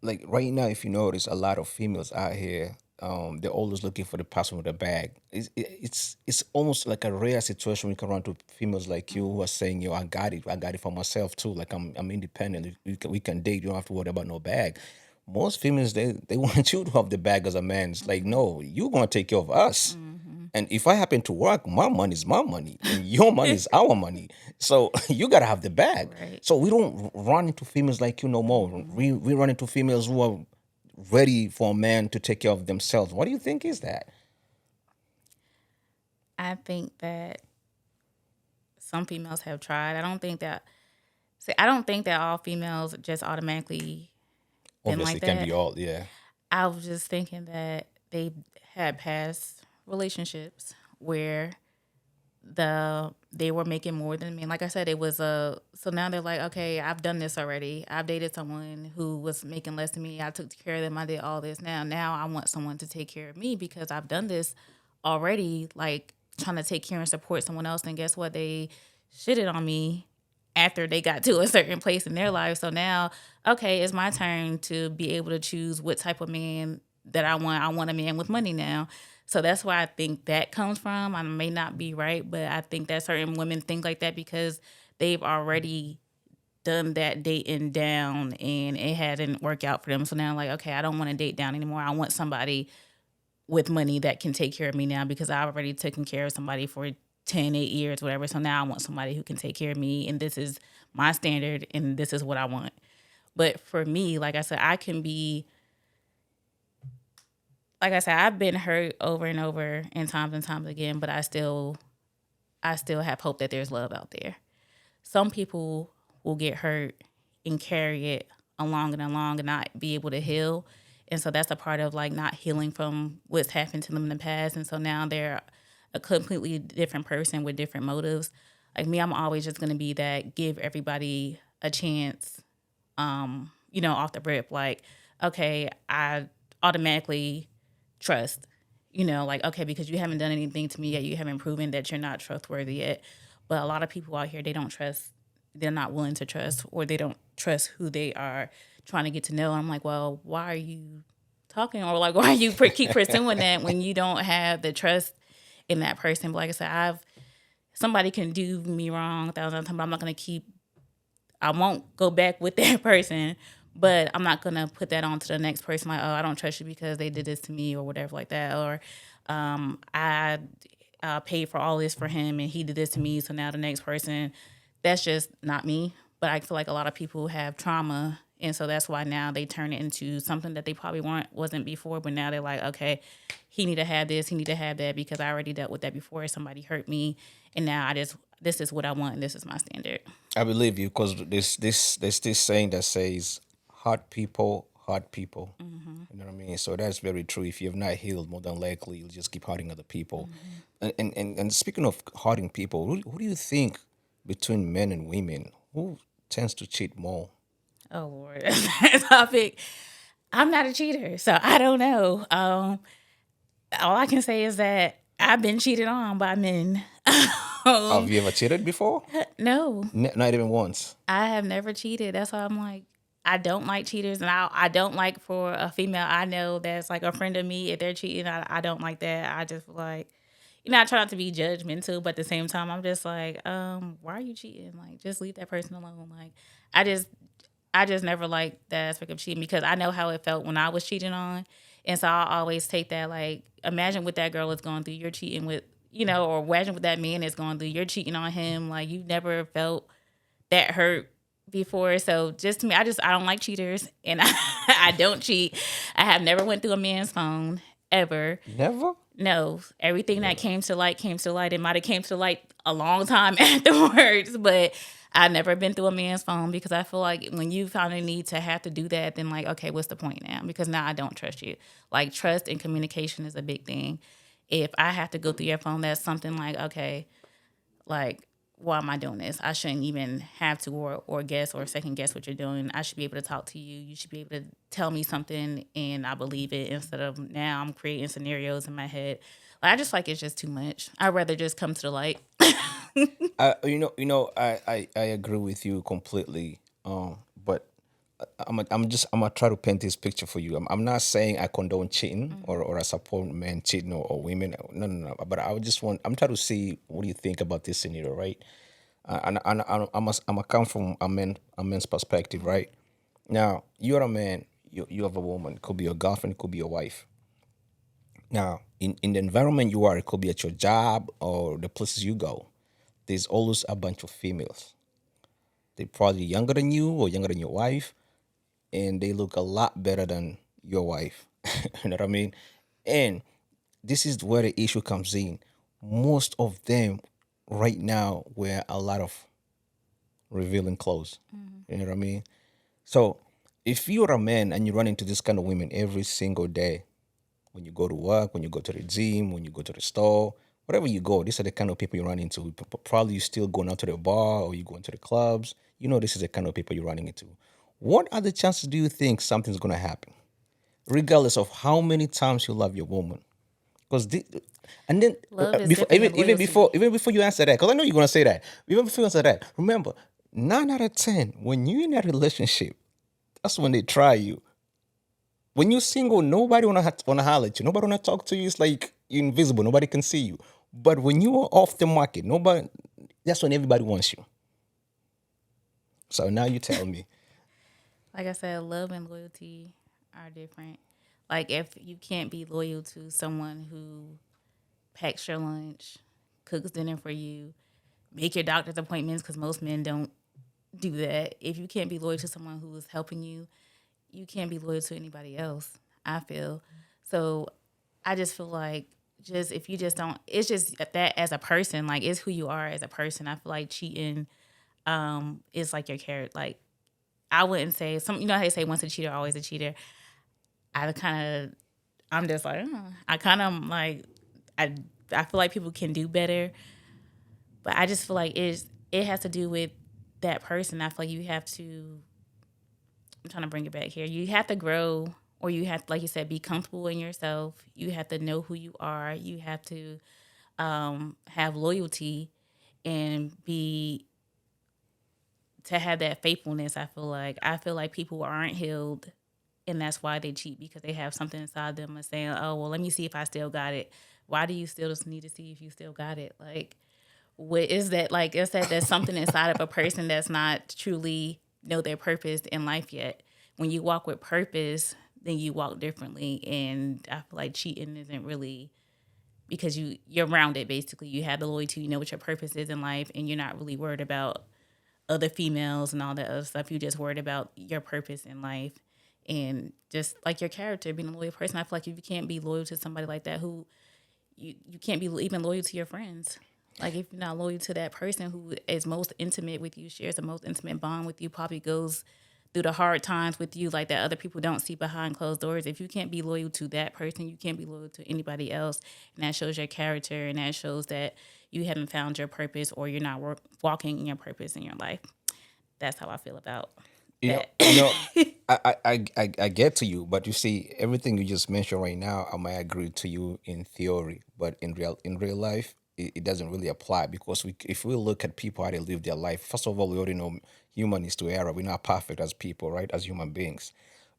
like right now, if you notice, a lot of females out here, they're always looking for the person with a bag. It's almost like a rare situation we can run to females like you who are saying, "Yo, I got it for myself too. Like I'm independent. We can date. You don't have to worry about no bag." Most females they want you to have the bag as a man. It's like, no, you're gonna take care of us. And if I happen to work, my money is my money, and your money is our money. So you gotta have the bag. Right. So we don't run into females like you no more. We run into females who are ready for a man to take care of themselves. What do you think is that? I think that some females have tried. I don't think that all females just automatically been Obviously, like it can that. be all, yeah. I was just thinking that they had past relationships where they were making more than me. And like I said, it was so now they're like, okay, I've done this already. I've dated someone who was making less than me. I took care of them. I did all this. Now I want someone to take care of me because I've done this already. Like trying to take care and support someone else. And guess what? They shitted on me after they got to a certain place in their life. So now, okay, it's my turn to be able to choose what type of man that I want. I want a man with money now. So that's why I think that comes from. I may not be right, but I think that certain women think like that because they've already done that dating down and it hadn't worked out for them. So now, like, okay, I don't want to date down anymore. I want somebody with money that can take care of me now because I've already taken care of somebody for 10, 8 years, whatever. So now I want somebody who can take care of me, and this is my standard, and this is what I want. But for me, like I said, I've been hurt over and over and times again, but I still have hope that there's love out there. Some people will get hurt and carry it along and not be able to heal. And so that's a part of like not healing from what's happened to them in the past. And so now they're a completely different person with different motives. Like me, I'm always just going to be that give everybody a chance, off the rip. Like, okay, I automatically trust, like, okay, because you haven't done anything to me yet. You haven't proven that you're not trustworthy yet. But a lot of people out here, they don't trust. They're not willing to trust, or they don't trust who they are trying to get to know. I'm like, well, why are you talking? Or like, why you keep pursuing that when you don't have the trust in that person? But like I said, somebody can do me wrong 1,000 times, but I'm not going to I won't go back with that person, but I'm not going to put that on to the next person. Like, oh, I don't trust you because they did this to me or whatever like that. Or I paid for all this for him and he did this to me. So now the next person, that's just not me. But I feel like a lot of people have trauma. And so that's why now they turn it into something that they probably wasn't before. But now they're like, okay, he need to have this, he need to have that because I already dealt with that before. Somebody hurt me. And now this is what I want and this is my standard. I believe you because there's this saying that says, hurt people, hurt people. You know what I mean? So that's very true. If you have not healed, more than likely you'll just keep hurting other people. And speaking of hurting people, who do you think between men and women, who tends to cheat more? Oh, Lord, that's that topic. I'm not a cheater, so I don't know. All I can say is that I've been cheated on by men. Have you ever cheated before? No, Not even once. I have never cheated. That's why I'm like, I don't like cheaters, and I don't like for a female I know that's like a friend of me, if they're cheating, I don't like that. I just like, I try not to be judgmental, but at the same time, I'm just like, why are you cheating? Like, just leave that person alone. Like, I just never liked that aspect of cheating because I know how it felt when I was cheating on. And so I always take that, like, imagine what that girl is going through. You're cheating with, or imagine what that man is going through. You're cheating on him. Like, you never felt that hurt before. So just to me, I don't like cheaters and I don't cheat. I have never went through a man's phone ever. Never? No, everything that came to light came to light. It might have came to light a long time afterwards, but I've never been through a man's phone because I feel like when you finally need to have to do that, then like, okay, what's the point now? Because now I don't trust you. Like trust and communication is a big thing. If I have to go through your phone, that's something like, okay, like, why am I doing this? I shouldn't even have to or guess or second guess what you're doing. I should be able to talk to you. You should be able to tell me something and I believe it instead of now I'm creating scenarios in my head. Like, I just like it's just too much. I'd rather just come to the light. I agree with you completely. But I'm gonna try to paint this picture for you. I'm not saying I condone cheating or I support men cheating or women. No. But I'm trying to see what do you think about this scenario, right? And I'm come from a man's perspective, right? Now you're a man. You have a woman. It could be your girlfriend. It could be your wife. Now, in the environment you are, it could be at your job or the places you go. There's always a bunch of females. They're probably younger than you or younger than your wife, and they look a lot better than your wife. You know what I mean? And this is where the issue comes in. Most of them right now wear a lot of revealing clothes. You know what I mean? So if you're a man and you run into this kind of women every single day, when you go to work, when you go to the gym, when you go to the store, wherever you go, these are the kind of people you run into. Probably you still going out to the bar or you going to the clubs. You know, this is the kind of people you're running into. What are the chances do you think something's going to happen, regardless of how many times you love your woman? Because and then Love is before different than loyalty. even before you answer that, because I know you're gonna say that. Even before you answer that, remember, 9 out of 10, when you're in that relationship, that's when they try you. When you're single, nobody wanna holler at you. Nobody wanna talk to you. It's like you're invisible. Nobody can see you. But when you are off the market, nobody. That's when everybody wants you. So now you tell me. Like I said, love and loyalty are different. Like if you can't be loyal to someone who packs your lunch, cooks dinner for you, make your doctor's appointments because most men don't do that. If you can't be loyal to someone who is helping you, you can't be loyal to anybody else. I feel so. I just feel like just if you just don't, it's just that as a person, like it's who you are as a person. I feel like cheating is like your character. Like I wouldn't say some. You know how they say once a cheater, always a cheater. I kind of, I'm just like, I kind of like, I I feel like people can do better, but I just feel like it has to do with that person. I feel like you have to. I'm trying to bring it back here. You have to grow, or you have to, like you said, be comfortable in yourself. You have to know who you are. You have to have loyalty and be to have that faithfulness. I feel like people aren't healed, and that's why they cheat because they have something inside them and saying, "Oh, well, let me see if I still got it." Why do you still just need to see if you still got it? Like, what is that? Like, is that there's something inside of a person that's not truly know their purpose in life yet? When you walk with purpose, then you walk differently, and I feel like cheating isn't really because you're rounded basically. You have the loyalty, you know what your purpose is in life, and you're not really worried about other females and all that other stuff. You're just worried about your purpose in life and just like your character, being a loyal person. I feel like if you can't be loyal to somebody like that, who you can't be even loyal to your friends. Like if you're not loyal to that person who is most intimate with you, shares the most intimate bond with you, probably goes through the hard times with you, like that other people don't see behind closed doors. If you can't be loyal to that person, you can't be loyal to anybody else, and that shows your character, and that shows that you haven't found your purpose or you're not walking in your purpose in your life. That's how I feel about You know, that. you know, I get to you, but you see, everything you just mentioned right now, I might agree to you in theory, but in real life, it doesn't really apply because if we look at people how they live their life, first of all, we already know human is to error. We're not perfect as people, right? As human beings.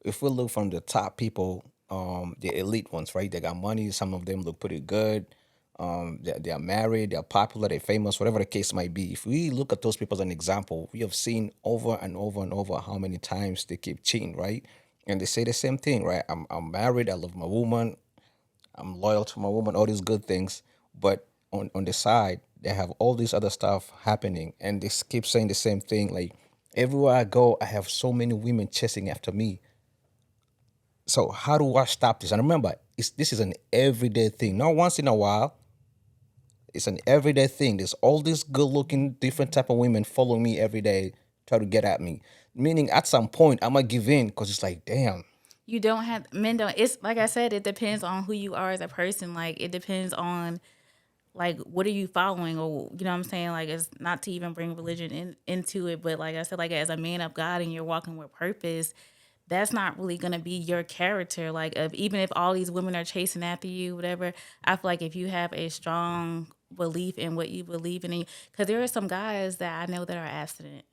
If we look from the top people, the elite ones, right? They got money. Some of them look pretty good. They are married, they are popular, they're famous, whatever the case might be. If we look at those people as an example, we have seen over and over and over how many times they keep cheating, right? And they say the same thing, right? I'm married, I love my woman, I'm loyal to my woman, all these good things. But on the side, they have all this other stuff happening, and they keep saying the same thing. Like everywhere I go, I have so many women chasing after me. So how do I stop this? And remember, this is an everyday thing, not once in a while. It's an everyday thing. There's all these good looking different type of women following me every day, try to get at me. Meaning at some point I'm gonna give in because it's like, damn. You don't have men don't. It's like I said. It depends on who you are as a person. Like it depends on like what are you following, or you know what I'm saying. Like it's not to even bring religion into it, but like I said, like as a man of God and you're walking with purpose, that's not really gonna be your character. Like even if all these women are chasing after you, whatever. I feel like if you have a strong belief in what you believe in, because there are some guys that I know that are abstinent.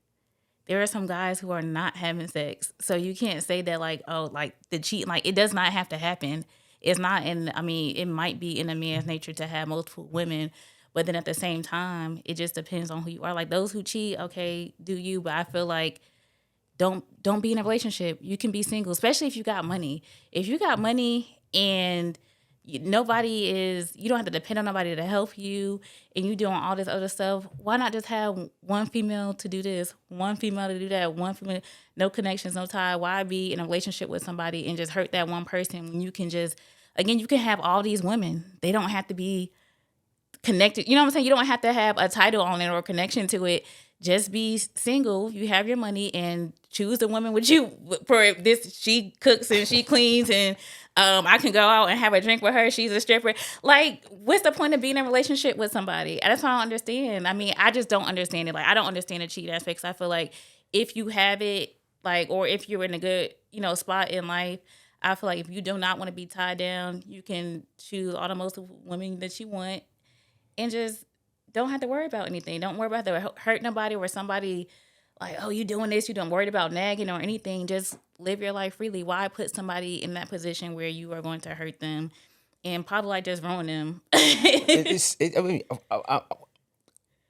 There are some guys who are not having sex. So you can't say that like, oh, like the cheating, like it does not have to happen. It's not in, I mean, it might be in a man's nature to have multiple women, but then at the same time, it just depends on who you are. Like those who cheat, okay, do you, but I feel like don't be in a relationship. You can be single, especially if you got money. If you got money and nobody is, you don't have to depend on nobody to help you, and you doing all this other stuff. Why not just have one female to do this, one female to do that, one female, no connections, no tie? Why be in a relationship with somebody and just hurt that one person when you can just, again, you can have all these women. They don't have to be connected. You know what I'm saying? You don't have to have a title on it or connection to it. Just be single. You have your money and choose the woman with you for this. She cooks and she cleans and I can go out and have a drink with her. She's a stripper. Like, what's the point of being in a relationship with somebody? That's what I don't understand. I mean, I just don't understand it. Like, I don't understand the cheat aspect. 'Cause I feel like if you have it, like, or if you're in a good, spot in life, I feel like if you do not want to be tied down, you can choose all the most women that you want and just don't have to worry about anything. Don't worry about to hurt nobody or somebody like, oh, you doing this, you don't worry about nagging or anything. Just live your life freely. Why put somebody in that position where you are going to hurt them and probably like just ruin them? I mean,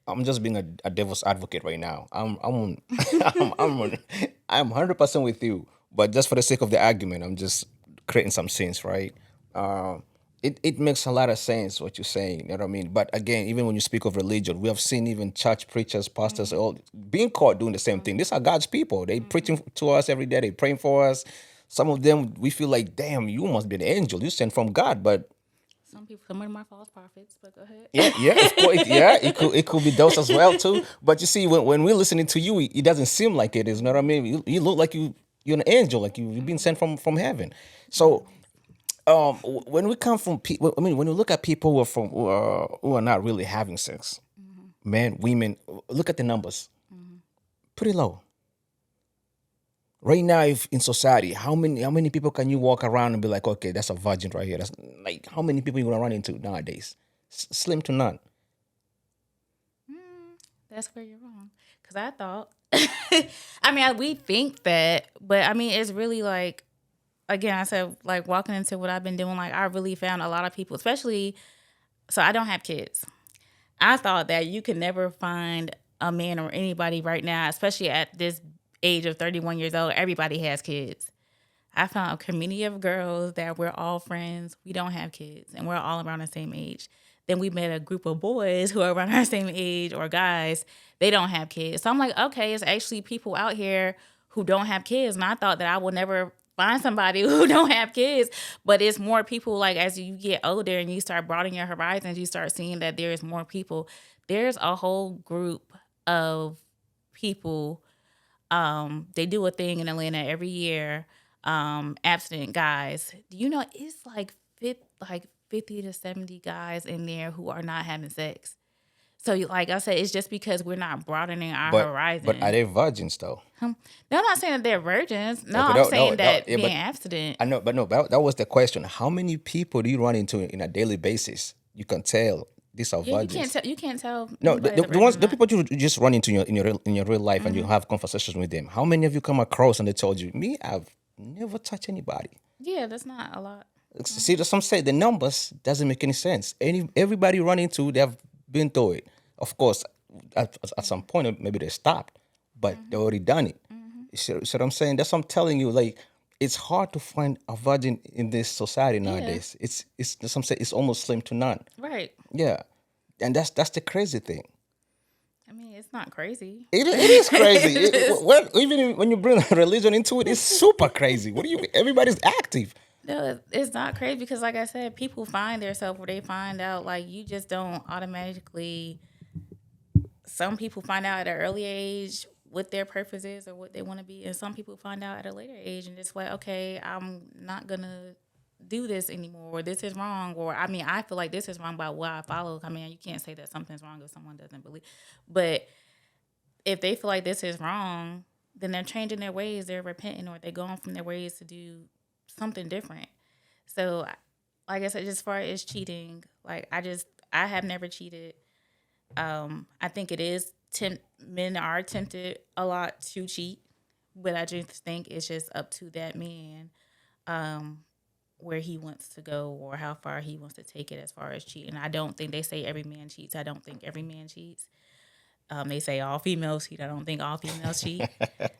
I'm just being a devil's advocate right now. I'm 100% with you, but just for the sake of the argument, I'm just creating some sense, right? It makes a lot of sense what you're saying. You know what I mean? But again, even when you speak of religion, we have seen even church preachers, pastors, all being caught doing the same thing. These are God's people. They preaching to us every day. They praying for us. Some of them, we feel like, damn, you must be an angel. You sent from God, but Some of them are false prophets, but go ahead. yeah, of course, yeah, it could be those as well too. But you see, when we're listening to you, it doesn't seem like it is. You know what I mean? You look like you're an angel, like you've been sent from heaven. So, when we come from people, I mean, when you look at people who are not really having sex, men, women, look at the numbers, pretty low. Right now, if in society, how many people can you walk around and be like, okay, that's a virgin right here? That's like how many people you gonna run into nowadays? Slim to none. That's where you're wrong. Because I thought, I mean, we think that, but I mean, it's really like, again, I said, like walking into what I've been doing, like I really found a lot of people, especially, so I don't have kids. I thought that you could never find a man or anybody right now, especially at this age of 31 years old, everybody has kids. I found a community of girls that we're all friends. We don't have kids and we're all around the same age. Then we met a group of boys who are around our same age or guys. They don't have kids. So I'm like, okay, it's actually people out here who don't have kids. And I thought that I would never find somebody who don't have kids. But it's more people like as you get older and you start broadening your horizons, you start seeing that there's more people. There's a whole group of people. They do a thing in Atlanta every year. Abstinent guys. Do you know it's like 50 to 70 guys in there who are not having sex. So, like I said, it's just because we're not broadening our horizon. But are they virgins though? No, I'm not saying that they're virgins. No, Okay, I'm saying that yeah, being abstinent. I know, but no, that was the question. How many people do you run into in a daily basis? You can tell these are Yeah, virgins. you can't tell. No, anybody the ones, virgin the or not. people you just run into in your real life and you have conversations with them. How many of you come across and they told you, me, I've never touched anybody. Yeah, that's not a lot. See, some say the numbers doesn't make any sense. Everybody run into, they've been through it. Of course, at some point maybe they stopped, but they already done it. You see what I'm saying? That's what I'm telling you. Like, it's hard to find a virgin in this society nowadays. It's some say it's almost slim to none. Right. Yeah, and that's the crazy thing. I mean, it's not crazy. It is crazy. Even when you bring religion into it, it's super crazy. What do you? Everybody's active. No, it's not crazy because, like I said, people find themselves where they find out. Like you just don't automatically. Some people find out at an early age what their purpose is or what they want to be, and some people find out at a later age and it's like, okay, I'm not gonna do this anymore, or this is wrong, or I mean, I feel like this is wrong by what I follow. I mean, you can't say that something's wrong if someone doesn't believe, but if they feel like this is wrong, then they're changing their ways, they're repenting, or they're going from their ways to do something different. So, like I said, just as far as cheating, like I have never cheated. I think it is men are tempted a lot to cheat, but I just think it's just up to that man, where he wants to go or how far he wants to take it as far as cheating. I don't think they say every man cheats. I don't think every man cheats. They say all females cheat. I don't think all females cheat.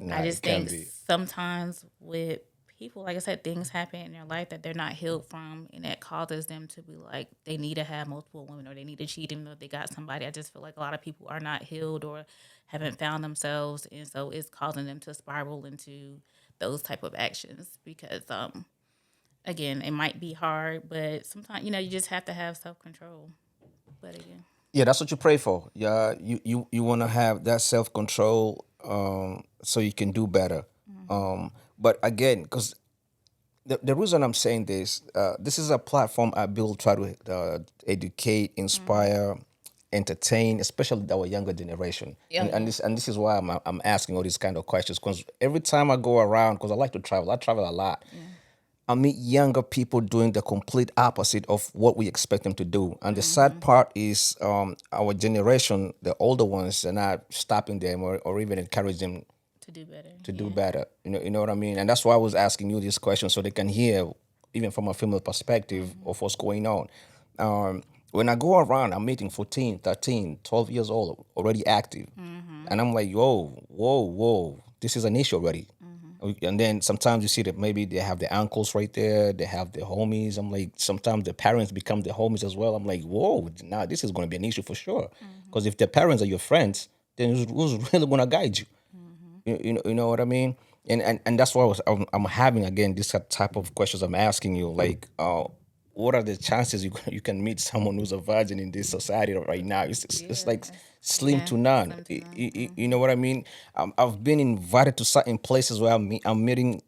Nah, I just it can't think be. sometimes with people, like I said, things happen in their life that they're not healed from, and that causes them to be like they need to have multiple women or they need to cheat even though they got somebody. I just feel like a lot of people are not healed or haven't found themselves, and so it's causing them to spiral into those type of actions because again, it might be hard, but sometimes you just have to have self-control. But again, Yeah, that's what you pray for. Yeah, you want to have that self control, so you can do better. But again, because the reason I'm saying this, this is a platform I built try to educate, inspire, entertain, especially our younger generation. And this is why I'm asking all these kind of questions because every time I go around, because I like to travel, I travel a lot. I meet younger people doing the complete opposite of what we expect them to do. And the sad part is our generation, the older ones, are not stopping them or even encourage them To do better. to do better. You know what I mean? And that's why I was asking you this question so they can hear, even from a female perspective, of what's going on. When I go around, I'm meeting 14, 13, 12 years old, already active. And I'm like, whoa, whoa, whoa, this is an issue already. And then sometimes you see that maybe they have their uncles right there, they have their homies. I'm like, sometimes the parents become their homies as well. I'm like, whoa, now this is going to be an issue for sure. Because if the parents are your friends, then who's really going to guide you? You know what I mean? And that's why I'm having again this type of questions I'm asking you. Like, what are the chances you can meet someone who's a virgin in this society right now? It's like slim to none. slim to none. You know what I mean? I've been invited to certain places where I'm meeting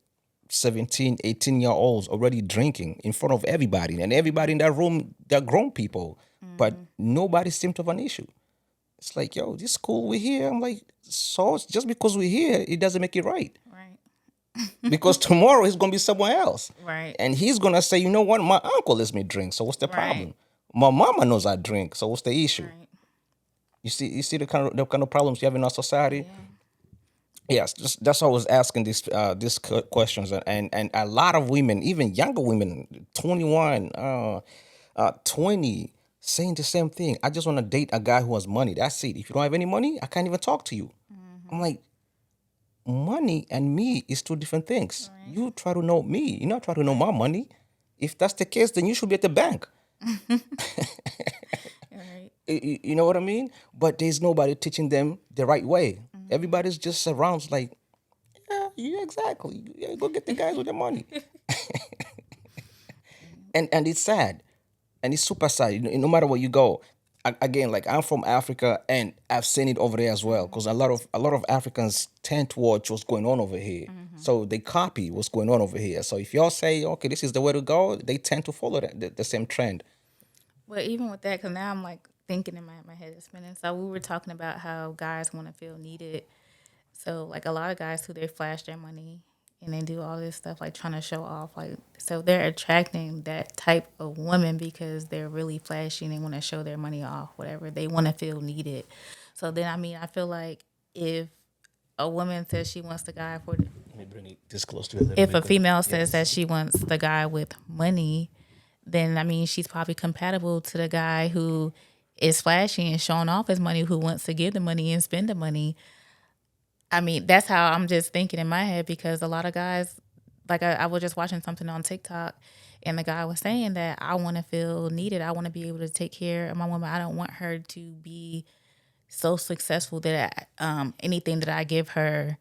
17, 18-year olds already drinking in front of everybody, and everybody in that room, they're grown people, but nobody seemed to have an issue. It's like, yo, this cool, we're here. I'm like, so it's just because we're here, it doesn't make it right. Right. Because tomorrow he's gonna be somewhere else. Right. And he's gonna say, you know what, my uncle lets me drink, so what's the problem? My mama knows I drink, so what's the issue? Right. You see the kind of problems you have in our society? Yes, that's why I was asking these questions, and a lot of women, even younger women, 21, 20, saying the same thing. I just want to date a guy who has money. That's it. If you don't have any money, I can't even talk to you. I'm like, money and me is two different things. You try to know me, you not try to know my money. If that's the case, then you should be at the bank. Right. You know what I mean? But there's nobody teaching them the right way. Everybody's just around like, yeah, exactly. Yeah, go get the guys with the money. And it's sad, and it's super sad. No matter where you go, again, like I'm from Africa, and I've seen it over there as well. Because a lot of Africans tend to watch what's going on over here, so they copy what's going on over here. So if y'all say, okay, this is the way to go, they tend to follow the same trend. Well, even with that, because now I'm like thinking in my head is spinning. So we were talking about how guys want to feel needed. So like a lot of guys who they flash their money and they do all this stuff like trying to show off, like so they're attracting that type of woman because they're really flashy and they want to show their money off, whatever. They want to feel needed. So then I feel like if a woman says she wants the guy for, Let me bring it this close to you. if a female says that she wants the guy with money, then she's probably compatible to the guy who is flashy and showing off his money, who wants to give the money and spend the money. That's how I'm just thinking in my head, because a lot of guys, like I was just watching something on TikTok, and the guy was saying that I want to feel needed. I want to be able to take care of my woman. I don't want her to be so successful that anything that I give her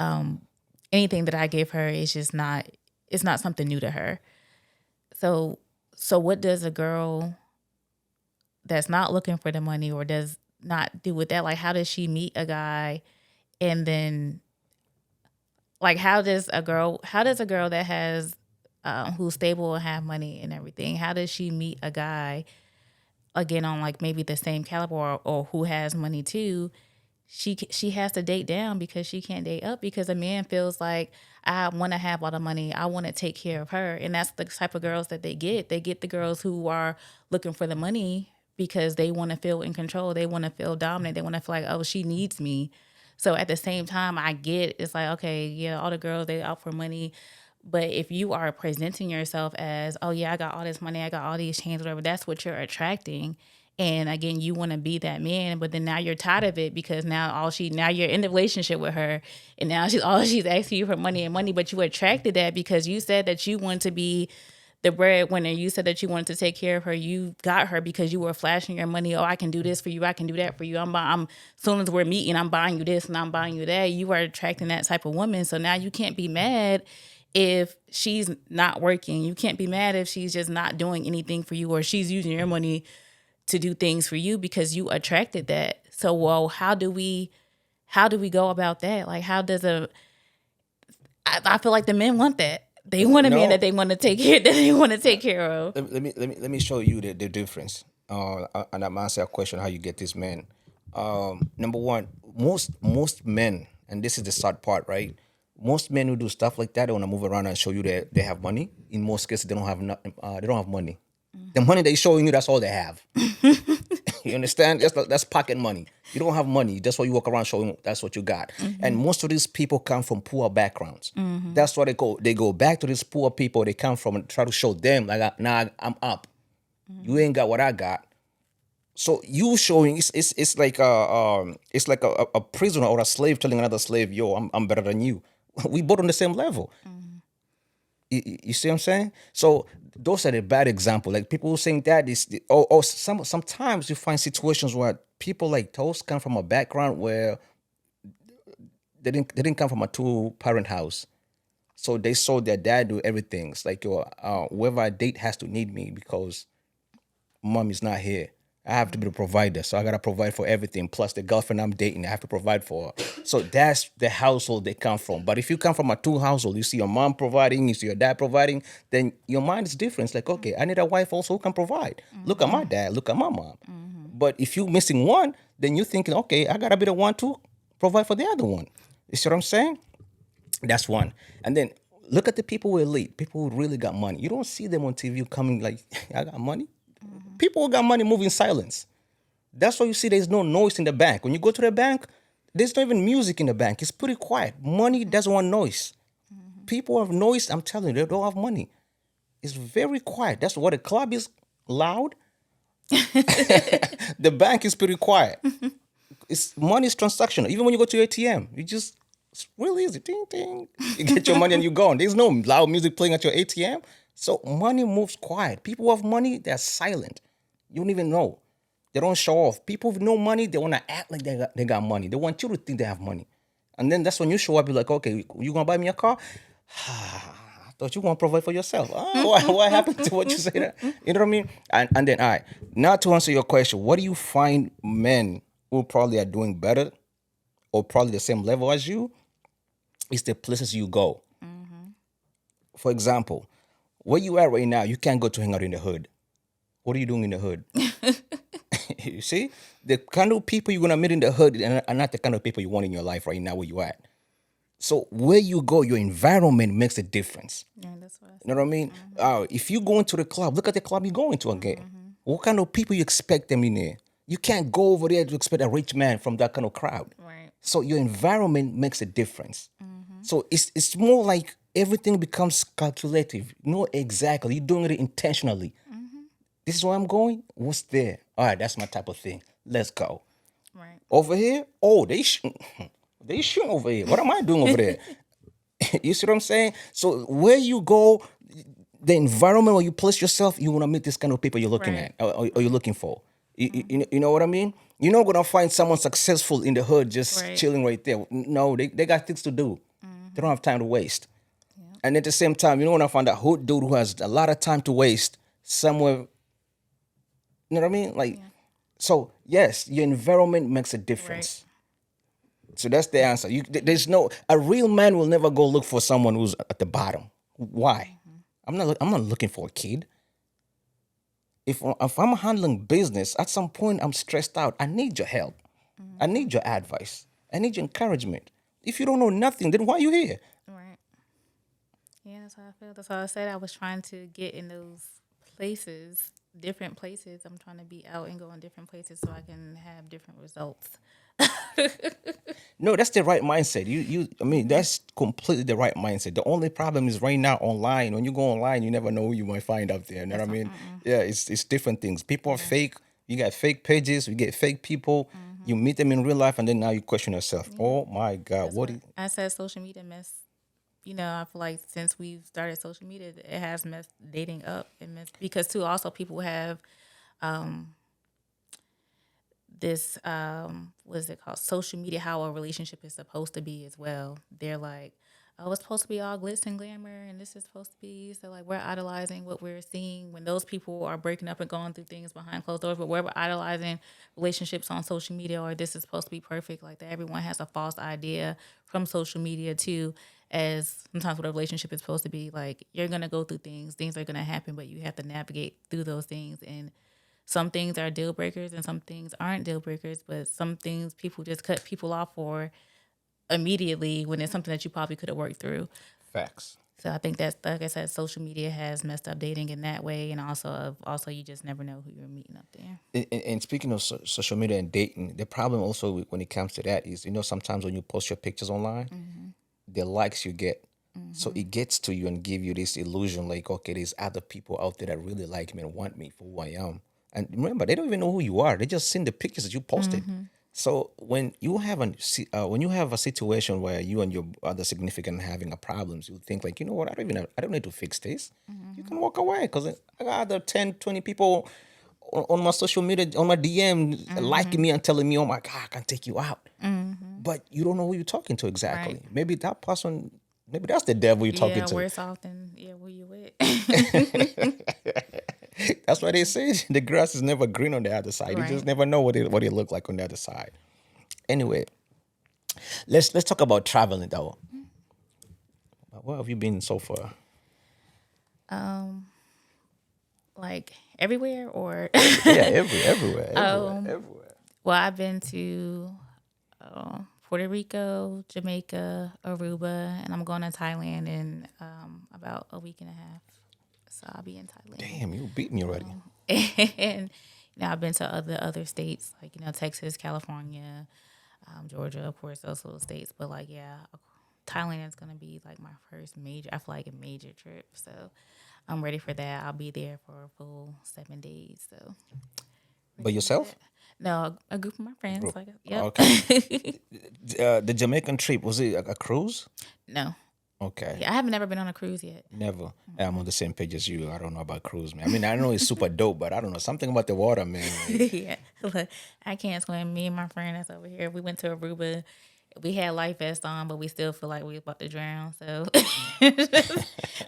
is just not, it's not something new to her. So what does a girl that's not looking for the money or does not do with that? Like, how does she meet a guy, and then, like, how does a girl that has who's stable and have money and everything, how does she meet a guy again on like maybe the same caliber, or who has money too? She has to date down because she can't date up, because a man feels like, I want to have all the money, I want to take care of her. And that's the type of girls that they get. They get the girls who are looking for the money because they want to feel in control. They want to feel dominant. They want to feel like, oh, she needs me. So at the same time, I get it's like, okay, yeah, all the girls, they out for money. But if you are presenting yourself as, oh yeah, I got all this money, I got all these chains, whatever, that's what you're attracting. And again, you want to be that man, but then now you're tired of it because now you're in the relationship with her, and now she's asking you for money and money, but you attracted that because you said that you want to be the breadwinner. You said that you wanted to take care of her. You got her because you were flashing your money. Oh, I can do this for you. I can do that for you. I'm soon as we're meeting, I'm buying you this and I'm buying you that. You are attracting that type of woman. So now you can't be mad if she's not working. You can't be mad if she's just not doing anything for you, or she's using your money to do things for you because you attracted that. So, well, how do we go about that? Like, how does I feel like the men want that. They want a man No. that they want to take care that they want to take care of. Let me show you the difference. And I'm answer a question how you get this man. Number one, most men, and this is the sad part, right? Most men who do stuff like that, they want to move around and show you that they have money. In most cases, they don't have they don't have money. The money they showing you, that's all they have. You understand? That's pocket money. You don't have money. That's why you walk around showing that's what you got. And most of these people come from poor backgrounds. That's why they go. They go back to these poor people they come from and try to show them like, nah, I'm up. You ain't got what I got. So you showing it's like a prisoner or a slave telling another slave, yo, I'm better than you. We both on the same level. You see what I'm saying? So those are the bad example. Like people who saying that is or sometimes you find situations where people like those come from a background where they didn't come from a two-parent house. So they saw their dad do everything. It's like, yo, whoever I date has to need me because mom is not here. I have to be the provider, so I gotta provide for everything. Plus the girlfriend I'm dating, I have to provide for her. So that's the household they come from. But if you come from a two household, you see your mom providing, you see your dad providing, then your mind is different. It's like, okay, I need a wife also who can provide. Look at my dad, look at my mom. But if you're missing one, then you're thinking, okay, I gotta be the one to provide for the other one. You see what I'm saying? That's one. And then look at the people who are elite, people who really got money. You don't see them on TV coming like, I got money. People who got money move in silence. That's why you see there's no noise in the bank. When you go to the bank, there's not even music in the bank. It's pretty quiet. Money doesn't want noise. People have noise, I'm telling you, they don't have money. It's very quiet. That's what a club is loud. The bank is pretty quiet. It's money is transactional. Even when you go to ATM, it's really easy. Ding ding. You get your money and you're gone. There's no loud music playing at your ATM. So money moves quiet. People who have money, they're silent. You don't even know. They don't show off. People with no money, they want to act like they got money. They want you to think they have money. And then that's when you show up, you're like, okay, you going to buy me a car? I thought you want to provide for yourself. Oh, what happened to what you say that? You know what I mean? And then, all right, now to answer your question, what do you find men who probably are doing better or probably the same level as you? It's the places you go. For example, where you are right now, you can't go to hang out in the hood. What are you doing in the hood? You see? The kind of people you're going to meet in the hood are not the kind of people you want in your life right now where you at. So where you go, your environment makes a difference. Yeah, that's what I You know what I mean? If you go into the club, look at the club you're going to again. What kind of people you expect them in there? You can't go over there to expect a rich man from that kind of crowd. Right. So your environment makes a difference. So it's more like everything becomes calculative. You know exactly. You're doing it intentionally. This is where I'm going. What's there? All right, that's my type of thing. Let's go. Right. Over here, oh, they shooting over here. What am I doing over there? You see what I'm saying? So where you go, the environment where you place yourself, you want to meet this kind of people you're looking Right. at or you're looking for. You know what I mean? You're not gonna find someone successful in the hood just Right. chilling right there. No, they got things to do. They don't have time to waste. And at the same time, you don't want to find a hood dude who has a lot of time to waste somewhere. You know what I mean? Like, so yes, your environment makes a difference. So that's the answer. There's no a real man will never go look for someone who's at the bottom. Why? I'm not looking for a kid. If I'm handling business, at some point I'm stressed out. I need your help. I need your advice. I need your encouragement. If you don't know nothing, then why are you here? Right. Yeah, that's how I feel. That's how I said I was trying to get in those places, different places. I'm trying to be out and go in different places so I can have different results. No, that's the right mindset. I mean, that's completely the right mindset. The only problem is right now online. When you go online, you never know who you might find up there. You know what I mean? Yeah, it's different things. People are fake. You got fake pages. You get fake people. You meet them in real life, and then now you question yourself. Oh my God, what? I said social media mess. You know, I feel like since we've started social media, it has messed dating up and messed because too. Also, people have this what is it called? Social media. How a relationship is supposed to be as well. They're like, oh, it's supposed to be all glitz and glamour, and this is supposed to be so like we're idolizing what we're seeing when those people are breaking up and going through things behind closed doors. But we're idolizing relationships on social media, or this is supposed to be perfect. Like that, everyone has a false idea from social media too. as sometimes what a relationship is supposed to be. Like, you're gonna go through things are gonna happen, but you have to navigate through those things. And some things are deal breakers and some things aren't deal breakers, but some things people just cut people off for immediately when it's something that you probably could have worked through. Facts. So I think that's, like I said, social media has messed up dating in that way, and also you just never know who you're meeting up there. And speaking of social media and dating, the problem also when it comes to that is, sometimes when you post your pictures online, the likes you get, so it gets to you and give you this illusion like, okay, there's other people out there that really like me and want me for who I am. And remember, they don't even know who you are. They just seen the pictures that you posted. So when you have a situation where you and your other significant having a problems, you think like, you know what, I don't need to fix this. You can walk away because I got other 10, 20 people on my social media, on my DM, liking me and telling me, oh my God, I can take you out. But you don't know who you're talking to exactly. Right. Maybe that person, maybe that's the devil you're talking to. Worse off than who you with. That's why they say the grass is never green on the other side. You just Right. never know what it look like on the other side. Anyway, let's talk about traveling though. Where have you been so far? Like everywhere or Yeah, everywhere. well, I've been to Puerto Rico, Jamaica, Aruba, and I'm going to Thailand in about a week and a half. So I'll be in Thailand. Damn, you beat me already. And I've been to other states like Texas, California, Georgia, of course, those little states. But like Thailand is gonna be like my first major. I feel like a major trip. So I'm ready for that. I'll be there for a full 7 days. So. By yourself? No, a group of my friends. Group. Like, yep. Okay. The Jamaican trip, was it a cruise? No. Okay. Yeah, I haven't never been on a cruise yet. Never. I'm on the same page as you. I don't know about cruise, man. I mean, I know it's super dope, but I don't know. Something about the water, man. Like, Yeah. Look, I can't swim. Me and my friend that's over here, we went to Aruba. We had life vests on, but we still feel like we was about to drown. So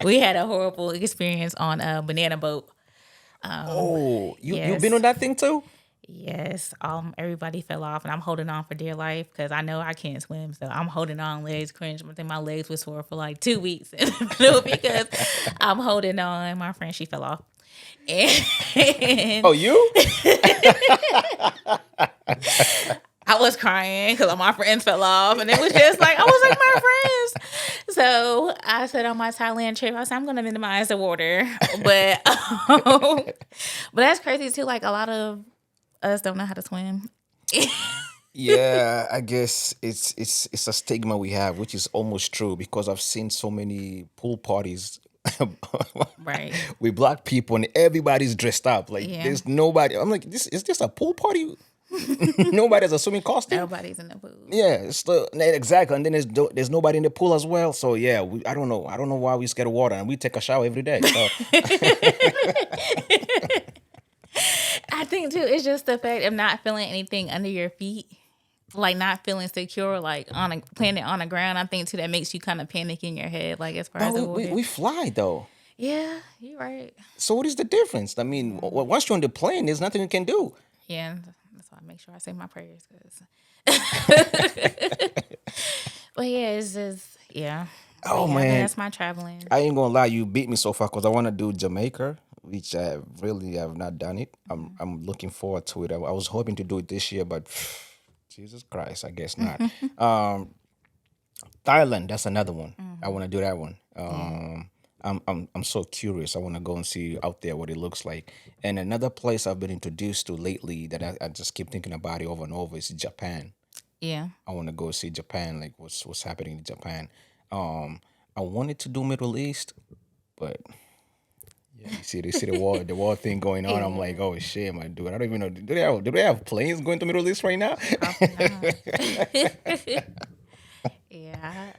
we had a horrible experience on a banana boat. you've been on that thing too? Yes, everybody fell off, and I'm holding on for dear life because I know I can't swim. So I'm holding on, legs cringe. I think my legs were sore for like 2 weeks because I'm holding on. My friend, she fell off. And Oh, you? I was crying because my friends fell off, and it was just like I was like my friends. So I said on my Thailand trip, I said I'm gonna minimize the water, but that's crazy too. Like a lot of us don't know how to swim. Yeah, I guess it's a stigma we have, which is almost true because I've seen so many pool parties Right. with black people and everybody's dressed up. Like Yeah. there's nobody. I'm like, this is this a pool party? Nobody's assuming costume. Nobody's in the pool. Yeah, exactly. And then there's nobody in the pool as well. So yeah, I don't know why we scared of water and we take a shower every day. So I think too, it's just the fact of not feeling anything under your feet, like not feeling secure, like on a planet on the ground. I think too that makes you kind of panic in your head, like as far as the but water. we fly though. Yeah, you're right. So what is the difference? I mean, once you're on the plane, there's nothing you can do. Yeah, that's why I make sure I say my prayers. But yeah, it's just Oh, yeah, man. that's my traveling. I ain't gonna lie, you beat me so far because I want to do Jamaica, which I really have not done it. I'm looking forward to it. I was hoping to do it this year, but Jesus Christ, I guess not. Thailand, that's another one. I want to do that one. I'm so curious. I want to go and see out there what it looks like. And another place I've been introduced to lately that I just keep thinking about it over and over is Japan. Yeah, I want to go see Japan, like what's happening in Japan. I wanted to do Middle East, but yeah, you see the war thing going on. I'm like, oh shit, am I doing? I don't even know. Do they have planes going to Middle East right now? probably not. Yeah,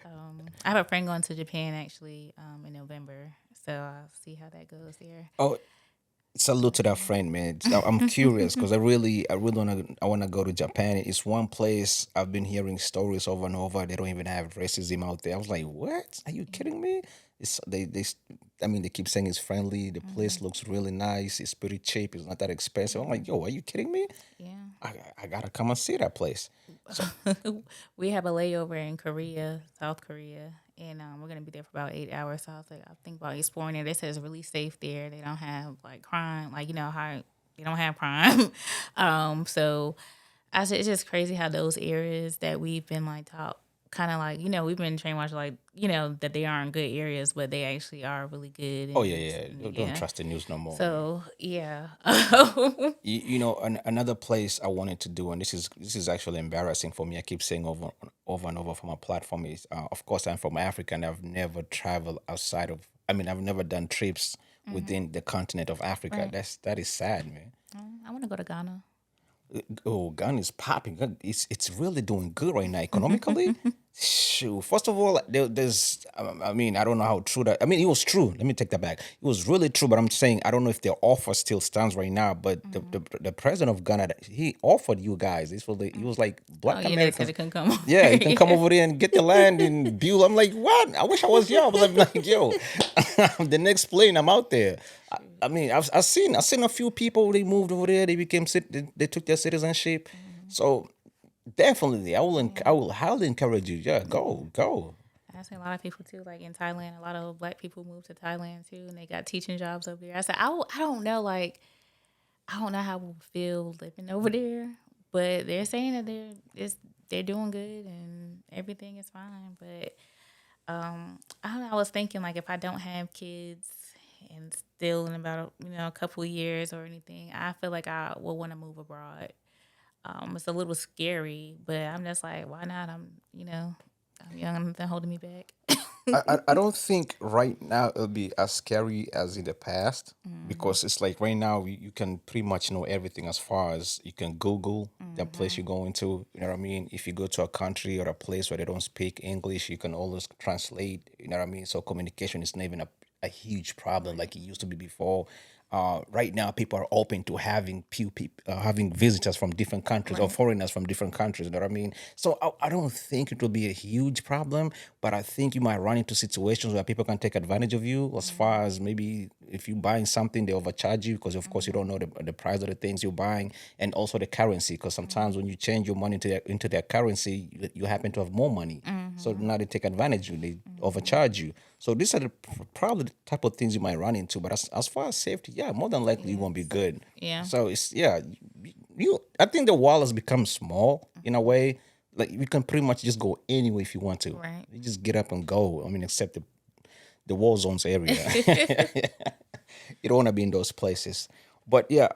I have a friend going to Japan actually in November, so I'll see how that goes there. Oh, salute to that friend, man. I'm curious because I really wanna go to Japan. It's one place I've been hearing stories over and over. They don't even have racism out there. I was like, what? Are you kidding me? I mean, they keep saying it's friendly. The place looks really nice. It's pretty cheap. It's not that expensive. I'm like, yo, are you kidding me? Yeah. I gotta come and see that place. We have a layover in Korea, South Korea, and we're gonna be there for about 8 hours. So I was like, I think about exploring it. They said it's really safe there. They don't have like crime, like how they don't have crime. So I said it's just crazy how those areas that we've been like taught, kind of like we've been trainwashed like that they aren't good areas, but they actually are really good. Oh And, yeah, yeah. Don't trust the news no more. So yeah. Another place I wanted to do, and this is actually embarrassing for me. I keep saying over and over from my platform is, of course, I'm from Africa, and I've never traveled outside of. I mean, I've never done trips within the continent of Africa. Right. That is sad, man. I want to go to Ghana. Oh, Ghana is popping. It's really doing good right now economically. Shoot. First of all, there's. I mean, I don't know how true that. I mean, it was true. Let me take that back. It was really true, but I'm saying I don't know if the offer still stands right now. But the president of Ghana, he offered you guys. He was like Black They said Americans. it couldn't come. Yeah, you can come over there and get the land and build. I'm like, what? I wish I was you. I was like, yo, the next plane, I'm out there. I mean, I've seen a few people. They moved over there. They became they took their citizenship. So definitely, I will highly encourage you. Yeah, go. I see a lot of people too, like in Thailand. A lot of Black people moved to Thailand too, and they got teaching jobs over there. I said, I don't know, like I don't know how we'll feel living over there, but they're saying that they're doing good and everything is fine. But I don't know. I was thinking like if I don't have kids and still in about a couple of years or anything, I feel like I will want to move abroad. It's a little scary, but I'm just like, why not? I'm young, nothing holding me back. I don't think right now it'll be as scary as in the past because it's like right now you can pretty much know everything as far as you can Google the place you're going to. You know what I mean? If you go to a country or a place where they don't speak English, you can always translate. You know what I mean? So communication is not even a huge problem like it used to be before. Right now, people are open to having having visitors from different countries or foreigners from different countries. You know what I mean? So I don't think it will be a huge problem, but I think you might run into situations where people can take advantage of you. As far as maybe if you're buying something, they overcharge you because of course you don't know the price of the things you're buying, and also the currency. Because sometimes when you change your money into their currency, you happen to have more money. So now they take advantage of you. They overcharge you. So these are probably the type of things you might run into. But as far as safety, yeah, more than likely you won't be good. Yeah. So it's I think the wall has become small in a way. Like you can pretty much just go anywhere if you want to. Right. You just get up and go. I mean, except the war zones area. You don't want to be in those places. But yeah,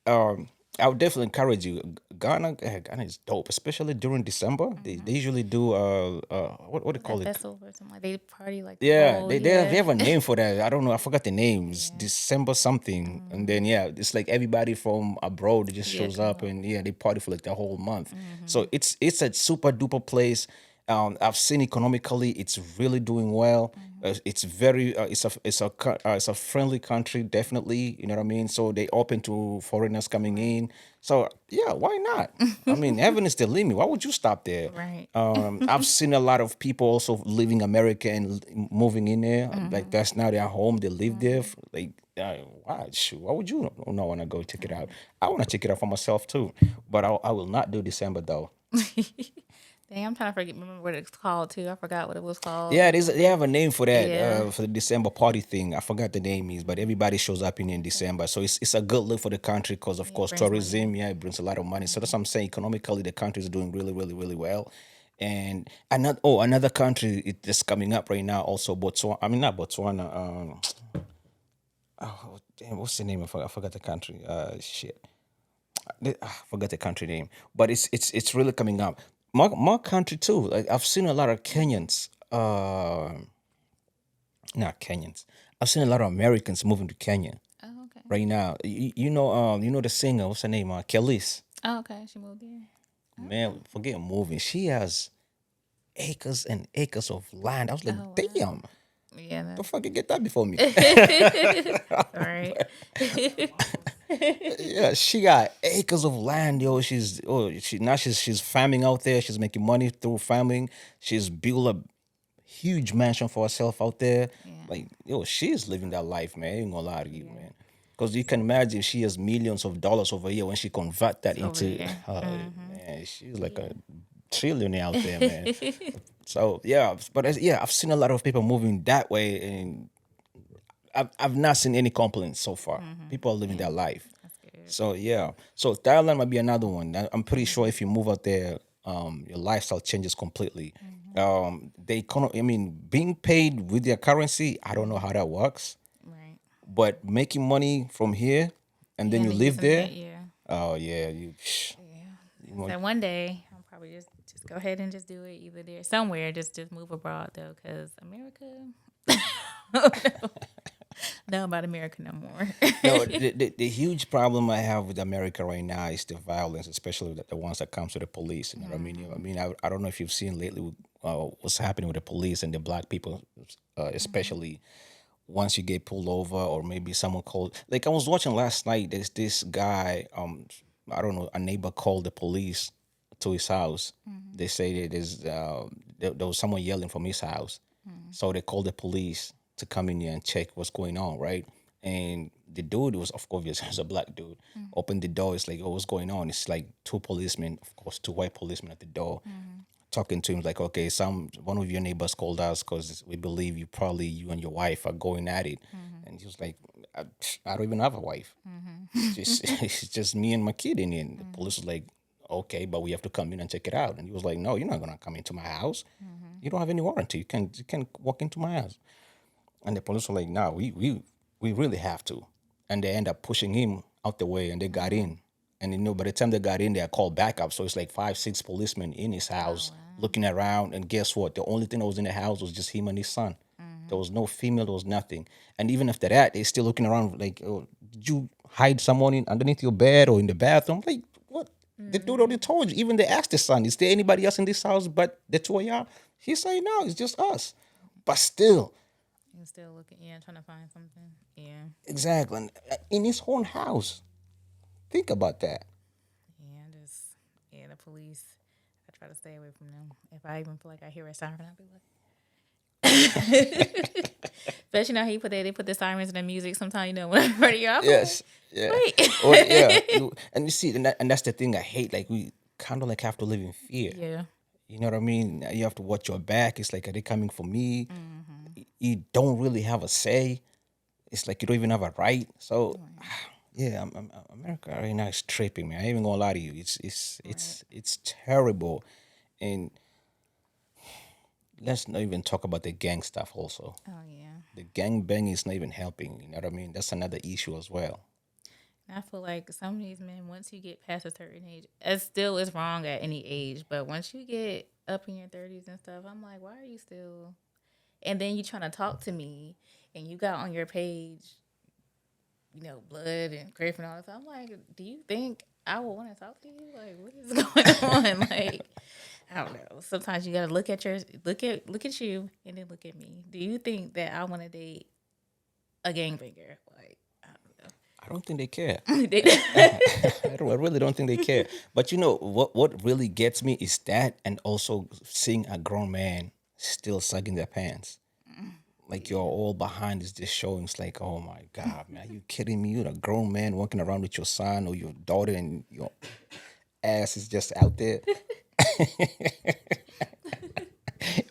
I would definitely encourage you. Ghana is dope, especially during December. They usually do what do they call it? Festival or something like they party like Yeah, oh, they have a name for that. I don't know. I forgot the name. It's December something, and then it's like everybody from abroad just shows come up, and they party for like the whole month. So it's a super duper place. I've seen economically, it's really doing well. It's very, it's a friendly country, definitely. You know what I mean. So they open to foreigners coming in. So yeah, why not? I mean, heaven is the limit. Why would you stop there? Right. I've seen a lot of people also leaving America and moving in there. Like that's now their home. They live there. Like, why? Shoot, why would you not want to go check it out? I want to check it out for myself too, but I will not do December though. Dang, I'm trying to remember what it's called too. I forgot what it was called. Yeah, they have a name for that, Yeah. for the December party thing. I forgot the name is, but everybody shows up in December. So it's a good look for the country because, of course, brings money. tourism, it brings a lot of money. So that's what I'm saying. Economically, the country is doing really, really, really well. And another country that's coming up right now, also Botswana. I mean, not Botswana. Oh, damn, what's the name? I forgot the country. Shit. I forgot the country name, but it's really coming up. My country too. Like I've seen a lot of Kenyans, not Kenyans. I've seen a lot of Americans moving to Kenya Oh, okay. right now. You know the singer. What's her name? Kelis. Oh, okay. She moved there. Man, forget moving. She has acres and acres of land. I was like, Oh, wow. damn. Yeah. The fuck you get that before me? All right. Yeah, she got acres of land, yo. She's farming out there. She's making money through farming. She's built a huge mansion for herself out there. Like, yo, she's living that life, man. I ain't gonna lie to you, man. Because you can imagine she has millions of dollars over here when she convert that Over into here. man, she's like a trillionaire out there, man. So yeah, but yeah, I've seen a lot of people moving that way, and I've not seen any complaints so far. People are living their life. That's good. So yeah, so Thailand might be another one. I'm pretty sure if you move out there, your lifestyle changes completely. I mean, being paid with their currency, I don't know how that works, Right. but making money from here and then Yeah, you and then live using there, that, yeah. oh yeah, Yeah. want- So one day I'll probably just go ahead and just do it either there somewhere. Just move abroad though, because America. No about America no more. no, the huge problem I have with America right now is the violence, especially the ones that comes to the police. You know what I mean? I don't know if you've seen lately what's happening with the police and the black people, especially once you get pulled over or maybe someone called. Like I was watching last night. There's this guy. I don't know. A neighbor called the police to his house. They say that there was someone yelling from his house. So they called the police to come in here and check what's going on, right? And the dude was, of course, he was a black dude. Opened the door. It's like, oh, what's going on? It's like two policemen, of course, two white policemen at the door, talking to him like, okay, one of your neighbors called us because we believe you and your wife are going at it. And he was like, I don't even have a wife. It's just me and my kid in here. And the police was like, okay, but we have to come in and check it out. And he was like, no, you're not gonna come into my house. You don't have any warranty. You can walk into my house. And the police were like, no, we really have to. And they end up pushing him out the way and they got in. And by the time they got in, they are called backup. So it's like 5, 6 policemen in his house looking around. And guess what? The only thing that was in the house was just him and his son. There was no female, there was nothing. And even after that, they're still looking around like, oh, did you hide someone underneath your bed or in the bathroom? Like, what? The dude already told you. Even they asked the son, is there anybody else in this house but the two of y'all? He said, no, it's just us. But still, I'm still looking, yeah, trying to find something. Yeah. exactly. And in his own house. Think about that. Yeah, the police. I try to stay away from them. If I even feel like I hear a siren, I'll be like, especially now they put the sirens in the music. Sometimes when I'm ready, I'm Yes. Yeah. wait. Or, yeah. And you see, and that's the thing I hate. Like, we kind of like have to live in fear. Yeah. You know what I mean? You have to watch your back. It's like, are they coming for me? You don't really have a say. It's like you don't even have a right. So, yeah, America right now is tripping, man. I ain't even gonna lie to you. It's terrible, and let's not even talk about the gang stuff. Also, Oh yeah. the gang bang is not even helping. You know what I mean? That's another issue as well. I feel like some of these men, once you get past a certain age, it still is wrong at any age, but once you get up in your 30s and stuff, I'm like, why are you still? And then you trying to talk to me, and you got on your page, blood and grief and all this. I'm like, do you think I would want to talk to you? Like, what is going on? Like, I don't know. Sometimes you gotta look at you, and then look at me. Do you think that I want to date a gangbanger? Like, I I don't think they care. don't know. I really don't think they care. But what really gets me is that, and also seeing a grown man still sucking their pants. Like you're all behind is just showing. It's like, oh my God, man, are you kidding me? You're a grown man walking around with your son or your daughter, and your ass is just out there.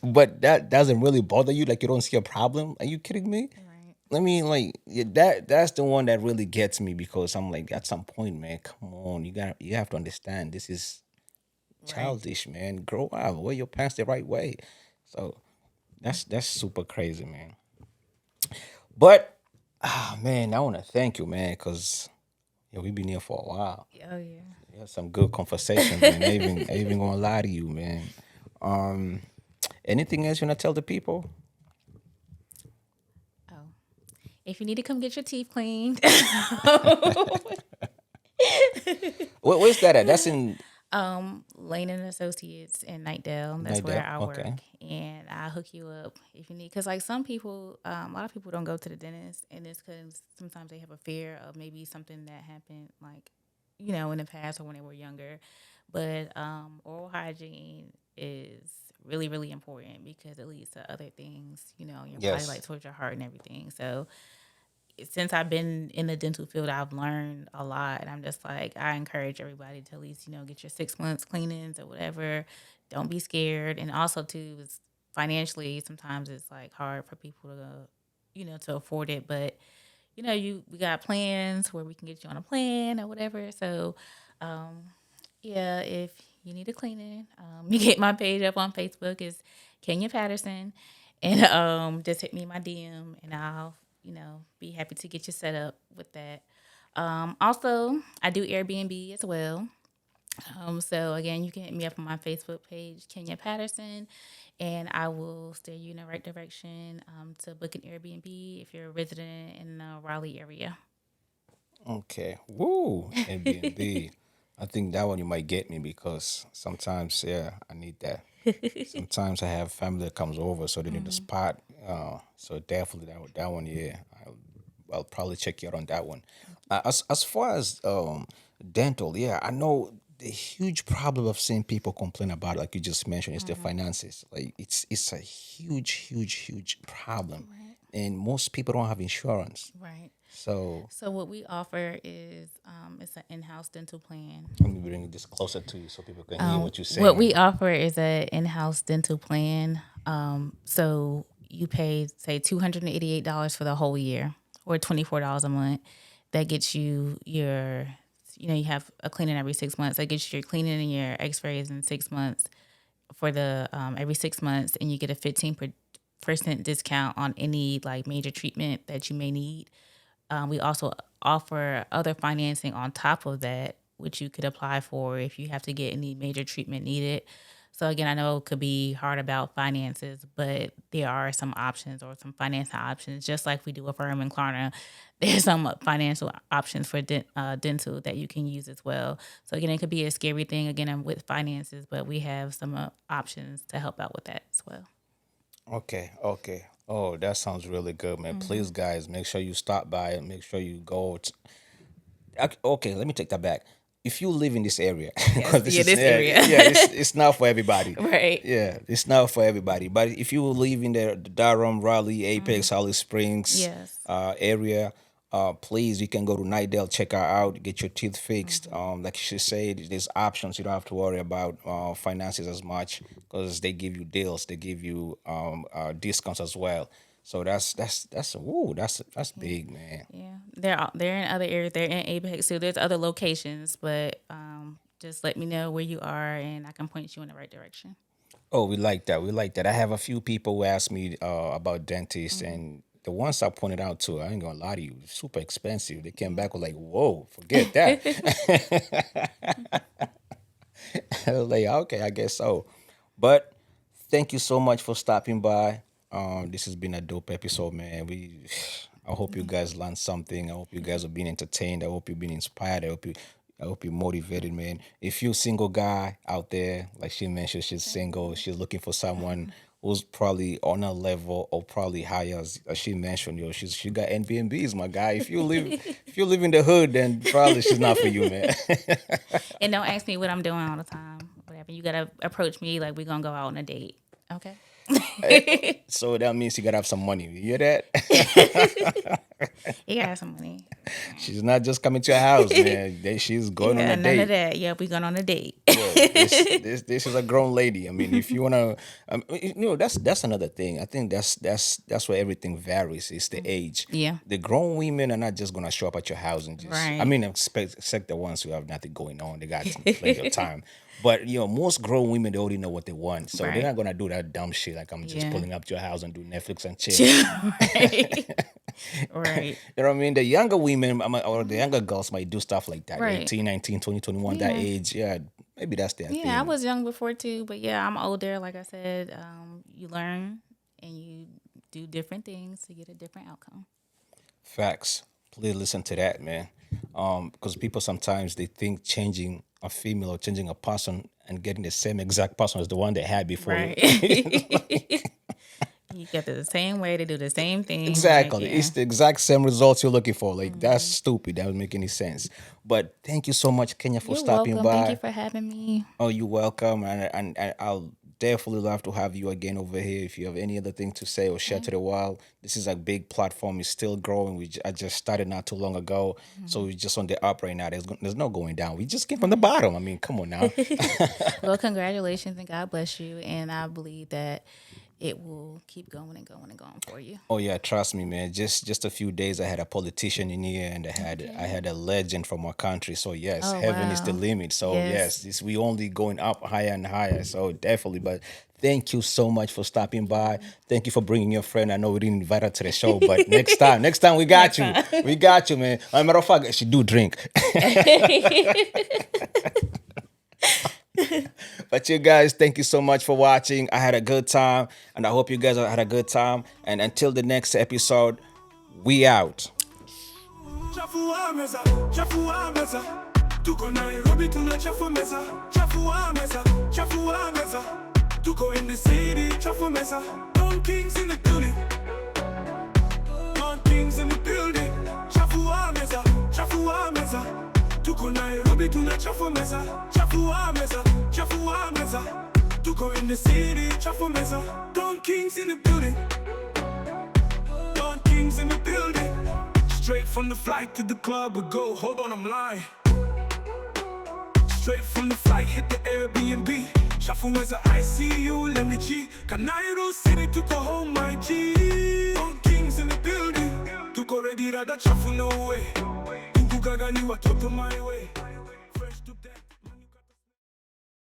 But that doesn't really bother you. Like you don't see a problem. Are you kidding me? Right. I mean, like that's the one that really gets me because I'm like, at some point, man, come on, you have to understand this is childish, man. Grow up, wear your pants the right way. So that's super crazy, man. But man, I want to thank you, man, because we've been here for a while. Oh yeah. We had some good conversations, man. I even gonna lie to you, man. Anything else you wanna tell the people? Oh, if you need to come get your teeth cleaned, Where's that at? That's in Lane and Associates in Nightdale. That's where I Nightdale, okay. work, and I'll hook you up if you need. Because like some people, a lot of people don't go to the dentist, and it's because sometimes they have a fear of maybe something that happened, like in the past or when they were younger. But oral hygiene is really, really important because it leads to other things, in your body, Yes. like towards your heart and everything. So since I've been in the dental field, I've learned a lot. And I'm just like, I encourage everybody to at least, get your 6 months cleanings or whatever. Don't be scared. And also, too, is financially, sometimes it's like hard for people to, to afford it. But, we got plans where we can get you on a plan or whatever. So, yeah, if you need a cleaning, you get my page up on Facebook is Kenya Patterson, and just hit me in my DM, and I'll be happy to get you set up with that. Also, I do Airbnb as well. So again, you can hit me up on my Facebook page, Kenya Patterson, and I will steer you in the right direction to book an Airbnb if you're a resident in the Raleigh area. Okay. Woo. Airbnb. I think that one you might get me because sometimes, yeah, I need that. Sometimes I have family that comes over, so they need a spot. So definitely that one, yeah. I'll probably check you out on that one. As far as dental, yeah, I know the huge problem of seeing people complain about, like you just mentioned, is the finances. Like it's a huge problem, and most people don't have insurance. Right. So So what we offer is it's an in-house dental plan. let me bring this closer to you so people can hear what you're saying. What we offer is an in-house dental plan. So you pay say $288 for the whole year, or $24 a month. That gets you your, you have a cleaning every 6 months. That gets you your cleaning and your X-rays in 6 months for the every 6 months, and you get a 15% discount on any like major treatment that you may need. We also offer other financing on top of that, which you could apply for if you have to get any major treatment needed. So again, I know it could be hard about finances, but there are some options or some financial options, just like we do with Firm and Klarna. There's some financial options for dental that you can use as well. So again, it could be a scary thing again with finances, but we have some options to help out with that as well. Okay, okay. Oh, that sounds really good, man. Please, guys, make sure you stop by and make sure you go. Okay, let me take that back. If you live in this area, because this area. yeah, it's not for everybody. Right. Yeah, it's not for everybody. But if you live in the Durham, Raleigh, Apex, Holly Springs Yes. area, please, you can go to Nightdale, check her out, get your teeth fixed. Like she said, there's options. You don't have to worry about finances as much because they give you deals, they give you discounts as well. So that's big, man. Yeah, they're in other areas. They're in Apex too. There's other locations, but just let me know where you are, and I can point you in the right direction. Oh, we like that. We like that. I have a few people who ask me about dentists, and the ones I pointed out to, I ain't gonna lie to you, super expensive. They came back with like, "Whoa, forget that." I was like, okay, I guess so. But thank you so much for stopping by. This has been a dope episode, man. I hope you guys learned something. I hope you guys are being entertained. I hope you're being inspired. I hope you're motivated, man. If you're a single guy out there, like she mentioned, she's single. She's looking for someone who's probably on a level or probably higher, as she mentioned. She got NBNBs, my guy. If you live in the hood, then probably she's not for you, man. And don't ask me what I'm doing all the time. Whatever, you gotta approach me like we're gonna go out on a date. Okay. So that means you gotta have some money. You hear that? You gotta have some money. She's not just coming to your house, man. She's going on Yeah, a none date. of that. Yeah, we going on a date. Yeah, this is a grown lady. I mean, if you wanna, that's another thing. I think that's where everything varies. It's the age. Yeah. The grown women are not just gonna show up at your house and just. Right. I mean, except the ones who have nothing going on. They got plenty of time. But most grown women, they already know what they want, so Right. they're not gonna do that dumb shit like I'm just Yeah. pulling up to your house and do Netflix and chill. Right. You know what I mean? The younger women or the younger girls might do stuff like that. Right. 18, 19, 20, 21, that Yeah. age. Yeah, maybe that's their thing. Yeah, I was young before too, but yeah, I'm older. Like I said, you learn and you do different things to get a different outcome. Facts. Please listen to that, man. Because people sometimes they think changing a female or changing a person and getting the same exact person as the one they had before. Right. You get the same way to do the same thing. Exactly. Like, yeah. It's the exact same results you're looking for. Like, that's stupid. That doesn't make any sense. But thank you so much, Kenya, for You're stopping welcome. by. Thank you for having me. Oh, you're welcome. And I'll definitely love to have you again over here. If you have any other thing to say or share to the world, this is a big platform. It's still growing. I just started not too long ago, so we're just on the up right now. There's no going down. We just came from the bottom. I mean, come on now. Well, congratulations and God bless you. And I believe that it will keep going and going and going for you. Oh yeah, trust me, man. Just a few days, I had a politician in here, and I had a legend from our country. So yes, Oh, heaven is the wow. limit. So Yes. yes, we only going up higher and higher. So definitely, but thank you so much for stopping by. Thank you for bringing your friend. I know we didn't invite her to the show, but next time we got you. We got you, man. As a matter of fact, she do drink. But you guys, thank you so much for watching. I had a good time, and I hope you guys had a good time. And until the next episode, we out. Chafuwa Meza, Chafuwa Meza. Tuko Nairobi tuna Chafuwa Meza. Chafuwa Meza, Chafuwa Meza. Tuko in the city, Chafuwa Meza. Don Kings in the building. Don Kings in the building. Chafuwa Meza, Chafuwa Meza. Tuko Nairobi tuna Chafuwa Meza. Chafuwa Meza, Chafuwa Meza. Tuko in the city, Chafuwa Meza. Don Kings in the building. Don Kings in the building. Straight from the flight to the club we go. Hold on, I'm lying. Straight from the flight, hit the Airbnb. Chafuwa Meza, I see you, Lemmy G. Kanairo City to go home, my G. Don Kings in the building. Tuko ready, rada chafu no way. Tuku gagani watoto my way.